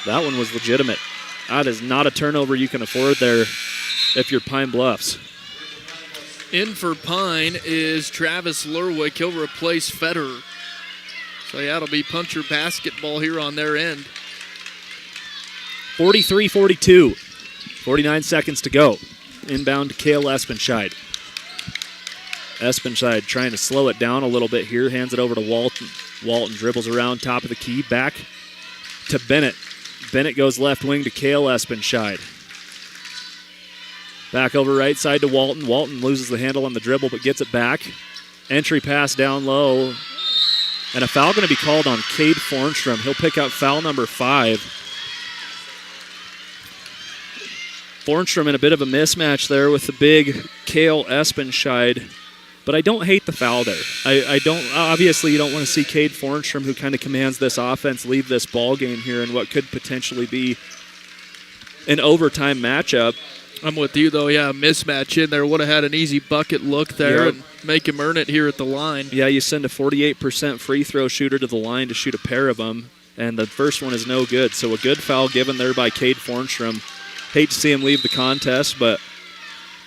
That one was legitimate. That is not a turnover you can afford there if you're Pine Bluffs.
In for Pine is Travis Lerwick. He'll replace Federer. So yeah, it'll be puncher basketball here on their end.
43-42. 49 seconds to go. Inbound to Cale Espenscheid. Espenscheid trying to slow it down a little bit here. Hands it over to Walton. Walton dribbles around top of the key. Back to Bennett. Bennett goes left wing to Cale Espenscheid. Back over right side to Walton. Walton loses the handle on the dribble but gets it back. Entry pass down low. And a foul going to be called on Cade Fornstrom. He'll pick up foul number 5. Fornstrom in a bit of a mismatch there with the big Cale Espenscheid, but I don't hate the foul there. I don't. Obviously, you don't want to see Cade Fornstrom, who kind of commands this offense, leave this ball game here in what could potentially be an overtime matchup.
I'm with you, though. Yeah, a mismatch in there. Would have had an easy bucket look there and make him earn it here at the line.
Yeah, you send a 48% free throw shooter to the line to shoot a pair of them, and the first one is no good. So a good foul given there by Cade Fornstrom. Hate to see him leave the contest, but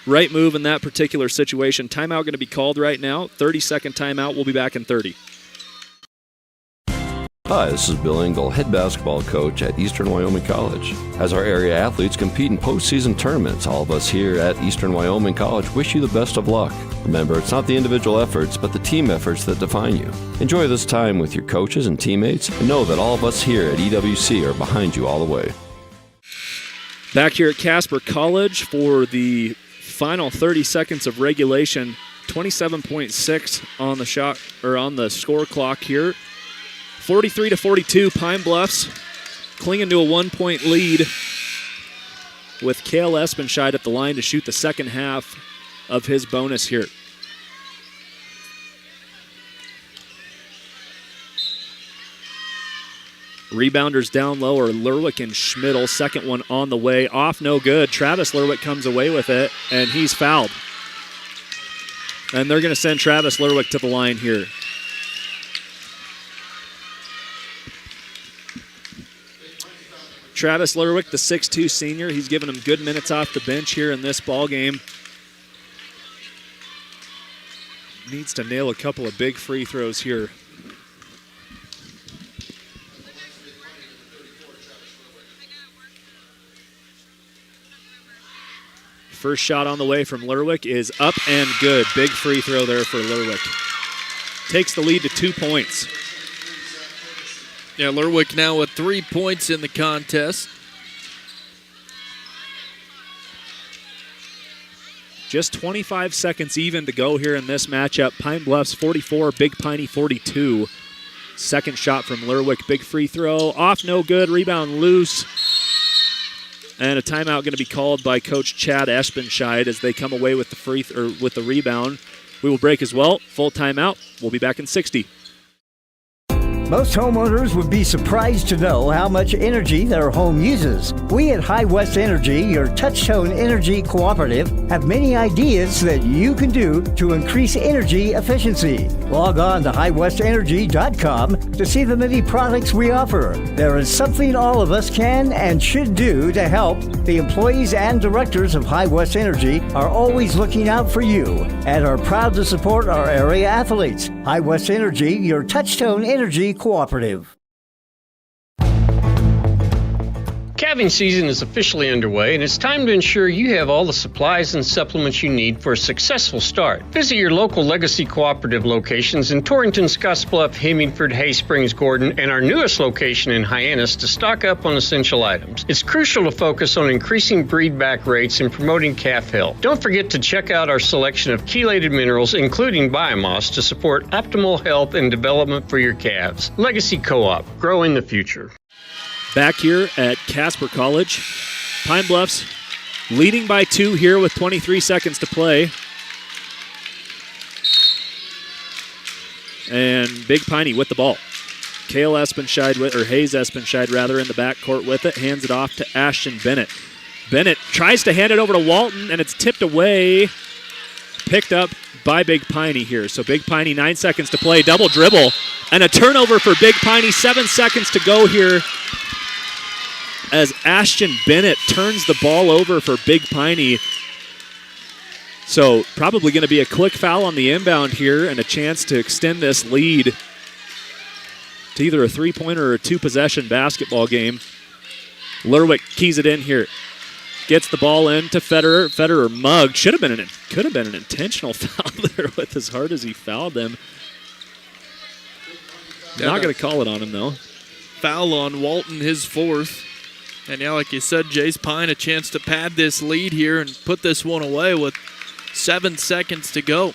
right move in that particular situation. Timeout going to be called right now. 30-second timeout. We'll be back in 30.
Hi, this is Bill Engel, head basketball coach at Eastern Wyoming College. As our area athletes compete in postseason tournaments, all of us here at Eastern Wyoming College wish you the best of luck. Remember, it's not the individual efforts, but the team efforts that define you. Enjoy this time with your coaches and teammates, and know that all of us here at EWC are behind you all the way.
Back here at Casper College for the final 30 seconds of regulation. 27.6 on the shot or on the score clock here. 43-42. Pine Bluffs clinging to a 1-point lead with Cale Espenscheid at the line to shoot the second half of his bonus here. Rebounders down low are Lerwick and Schmidl. Second one on the way. Off, no good. Travis Lerwick comes away with it, and he's fouled. And they're going to send Travis Lerwick to the line here. Travis Lerwick, the 6'2 senior, he's given him good minutes off the bench here in this ball game. Needs to nail a couple of big free throws here. First shot on the way from Lerwick is up and good. Big free throw there for Lerwick. Takes the lead to 2 points.
Yeah, Lerwick now with 3 points in the contest.
Just 25 seconds even to go here in this matchup. Pine Bluffs 44, Big Piney 42. Second shot from Lerwick, big free throw. Off, no good, rebound loose. And a timeout going to be called by Coach Chad Espenscheid as they come away with the with the rebound. We will break as well. Full timeout. We'll be back in 60.
Most homeowners would be surprised to know how much energy their home uses. We at High West Energy, your touch-tone energy cooperative, have many ideas that you can do to increase energy efficiency, Log on to highwestenergy.com to see the many products we offer. There is something all of us can and should do to help. The employees and directors of High West Energy are always looking out for you and are proud to support our area athletes. High West Energy, your touchstone energy cooperative.
Calving season is officially underway, and it's time to ensure you have all the supplies and supplements you need for a successful start. Visit your local Legacy Cooperative locations in Torrington, Scottsbluff, Hemingford, Hay Springs, Gordon, and our newest location in Hyannis to stock up on essential items. It's crucial to focus on increasing breed back rates and promoting calf health. Don't forget to check out our selection of chelated minerals, including biomass, to support optimal health and development for your calves. Legacy Co-op, growing the future.
Back here at Casper College, Pine Bluffs leading by 2 here with 23 seconds to play. And Big Piney with the ball. Hayes Espenscheid rather, in the backcourt with it, hands it off to Ashton Bennett. Bennett tries to hand it over to Walton, and it's tipped away, picked up by Big Piney here. So Big Piney, 9 seconds to play, double dribble, and a turnover for Big Piney, 7 seconds to go here, as Ashton Bennett turns the ball over for Big Piney. So probably going to be a quick foul on the inbound here and a chance to extend this lead to either a three-pointer or a two-possession basketball game. Lerwick keys it in here. Gets the ball in to Federer. Federer mugged. Could have been an intentional foul there with as hard as he fouled them. Not going to call it on him, though.
Foul on Walton, his fourth. And yeah, like you said, Jace Pine a chance to pad this lead here and put this one away with 7 seconds to go.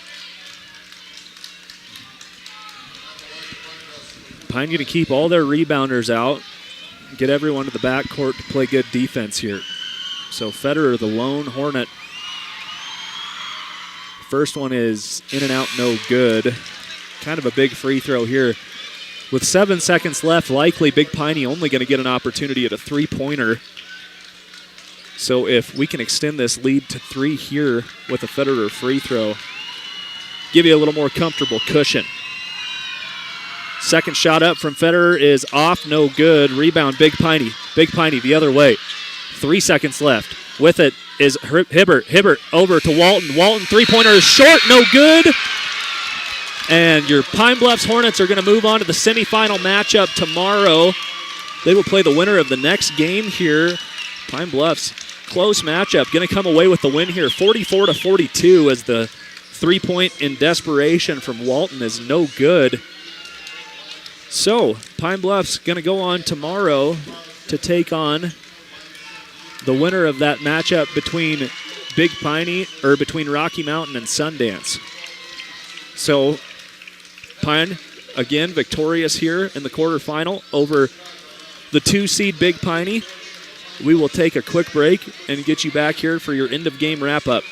Pine going to keep all their rebounders out, get everyone to the backcourt to play good defense here. So Federer, the lone Hornet. First one is in and out, no good. Kind of a big free throw here. With 7 seconds left, likely Big Piney only going to get an opportunity at a three-pointer. So if we can extend this lead to 3 here with a Federer free throw, give you a little more comfortable cushion. Second shot up from Federer is off, no good. Rebound, Big Piney. Big Piney the other way. 3 seconds left. With it is Hibbert. Hibbert over to Walton. Walton, three-pointer is short, no good. And your Pine Bluffs Hornets are going to move on to the semifinal matchup tomorrow. They will play the winner of the next game here. Pine Bluffs, close matchup. Going to come away with the win here, 44-42, as the three-point in desperation from Walton is no good. So Pine Bluffs going to go on tomorrow to take on the winner of that matchup between between Rocky Mountain and Sundance. So Pine, again, victorious here in the quarterfinal over the 2-seed Big Piney. We will take a quick break and get you back here for your end-of-game wrap-up.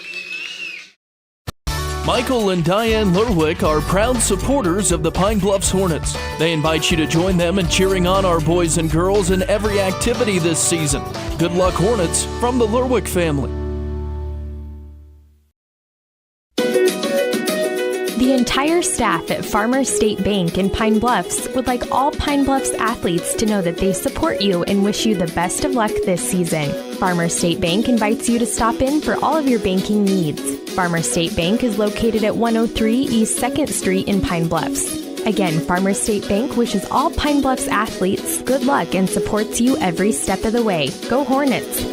Michael and Diane Lerwick are proud supporters of the Pine Bluffs Hornets. They invite you to join them in cheering on our boys and girls in every activity this season. Good luck, Hornets, from the Lerwick family.
The entire staff at Farmers State Bank in Pine Bluffs would like all Pine Bluffs athletes to know that they support you and wish you the best of luck this season. Farmers State Bank invites you to stop in for all of your banking needs. Farmers State Bank is located at 103 East 2nd Street in Pine Bluffs. Again, Farmers State Bank wishes all Pine Bluffs athletes good luck and supports you every step of the way. Go Hornets!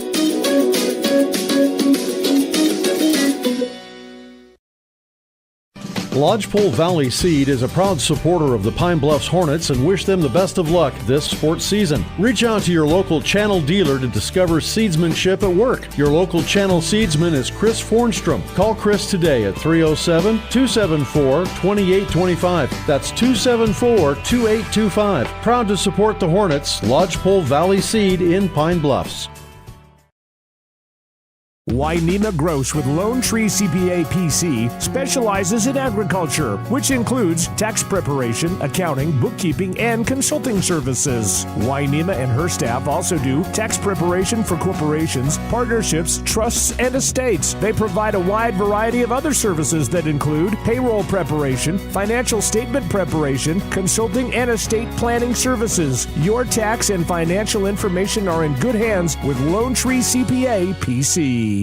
Lodgepole Valley Seed is a proud supporter of the Pine Bluffs Hornets and wish them the best of luck this sports season. Reach out to your local channel dealer to discover seedsmanship at work. Your local channel seedsman is Chris Fornstrom. Call Chris today at 307-274-2825. That's 274-2825. Proud to support the Hornets. Lodgepole Valley Seed in Pine Bluffs.
Wainema Gross with Lone Tree CPA PC specializes in agriculture, which includes tax preparation, accounting, bookkeeping, and consulting services. Wainema and her staff also do tax preparation for corporations, partnerships, trusts, and estates. They provide a wide variety of other services that include payroll preparation, financial statement preparation, consulting, and estate planning services. Your tax and financial information are in good hands with Lone Tree CPA PC.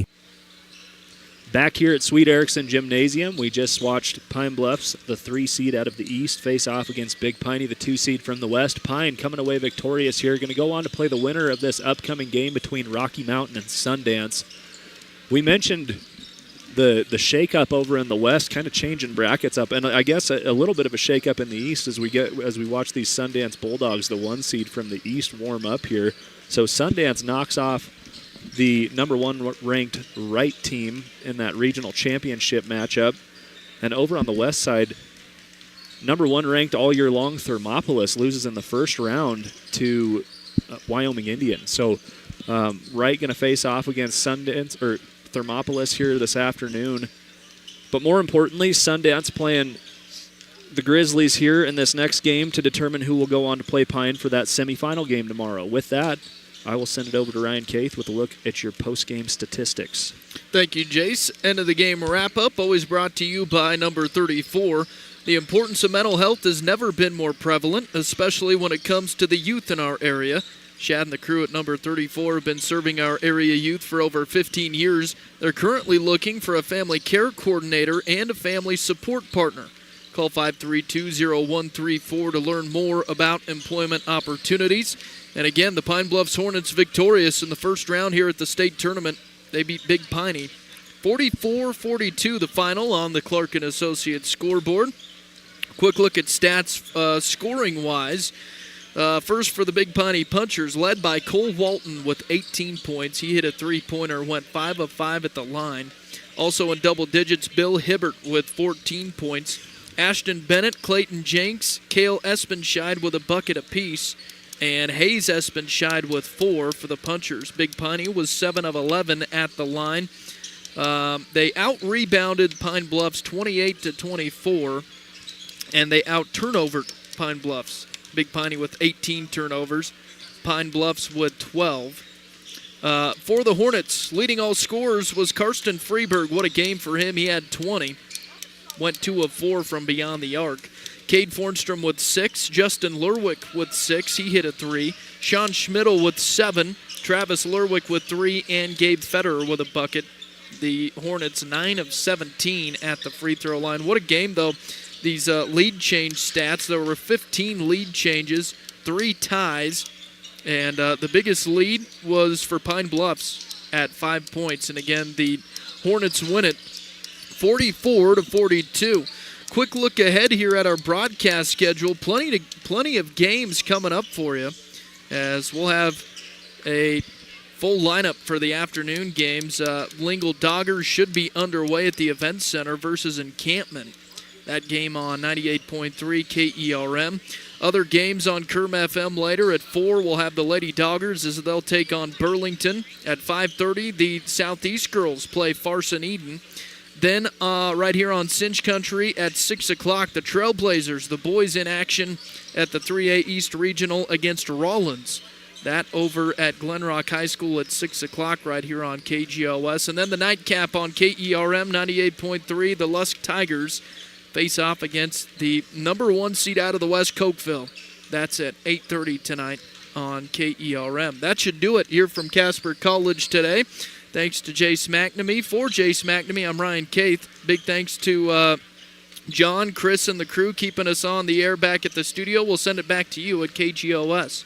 Back here at Sweet Erickson Gymnasium, we just watched Pine Bluffs, the 3 seed out of the East, face off against Big Piney, the 2 seed from the West. Pine coming away victorious here, going to go on to play the winner of this upcoming game between Rocky Mountain and Sundance. We mentioned the shakeup over in the West, kind of changing brackets up, and I guess a little bit of a shakeup in the East as we watch these Sundance Bulldogs, the 1 seed from the East, warm up here. So Sundance knocks off the number 1 ranked Wright team in that regional championship matchup. And over on the west side, number 1 ranked all year long Thermopolis loses in the first round to Wyoming Indian. So Wright going to face off against Thermopolis here this afternoon. But more importantly, Sundance playing the Grizzlies here in this next game to determine who will go on to play Pine for that semifinal game tomorrow. With that, I will send it over to Ryan Caith with a look at your post-game statistics.
Thank you, Jace. End of the game wrap-up, always brought to you by number 34. The importance of mental health has never been more prevalent, especially when it comes to the youth in our area. Shad and the crew at number 34 have been serving our area youth for over 15 years. They're currently looking for a family care coordinator and a family support partner. Call 532-0134 to learn more about employment opportunities. And again, the Pine Bluffs Hornets victorious in the first round here at the state tournament. They beat Big Piney 44-42 the final on the Clark & Associates scoreboard. Quick look at stats scoring-wise. First for the Big Piney Punchers, led by Cole Walton with 18 points. He hit a three-pointer, went 5 of 5 at the line. Also in double digits, Bill Hibbert with 14 points. Ashton Bennett, Clayton Jenks, Cale Espenscheid with a bucket apiece. And Hayes Espenscheid with 4 for the Punchers. Big Piney was 7 of 11 at the line. They out-rebounded Pine Bluffs 28-24, and they out-turnovered Pine Bluffs. Big Piney with 18 turnovers, Pine Bluffs with 12. For the Hornets, leading all scorers was Karsten Freeberg. What a game for him. He had 20. Went 2 of 4 from beyond the arc. Cade Fornstrom with 6. Justin Lerwick with 6. He hit a 3. Sean Schmidl with 7. Travis Lerwick with 3. And Gabe Federer with a bucket. The Hornets 9 of 17 at the free throw line. What a game, though. These lead change stats. There were 15 lead changes, 3 ties. And the biggest lead was for Pine Bluffs at 5 points. And again, the Hornets win it 44-42. Quick look ahead here at our broadcast schedule. Plenty of games coming up for you, as we'll have a full lineup for the afternoon games. Lingle Doggers should be underway at the Event Center versus Encampment. That game on 98.3 KERM. Other games on Kerm FM later. At 4, we'll have the Lady Doggers as they'll take on Burlington. At 5:30, the Southeast Girls play Farson Eden. Then right here on Cinch Country at 6 o'clock, the Trailblazers, the boys in action at the 3A East Regional against Rawlins. That over at Glenrock High School at 6 o'clock right here on KGOS. And then the nightcap on KERM 98.3, the Lusk Tigers face off against the number 1 seed out of the West, Cokeville. That's at 8:30 tonight on KERM. That should do it here from Casper College today. Thanks to Jace McNamee. For Jace McNamee, I'm Ryan Caith. Big thanks to John, Chris, and the crew keeping us on the air back at the studio. We'll send it back to you at KGOS.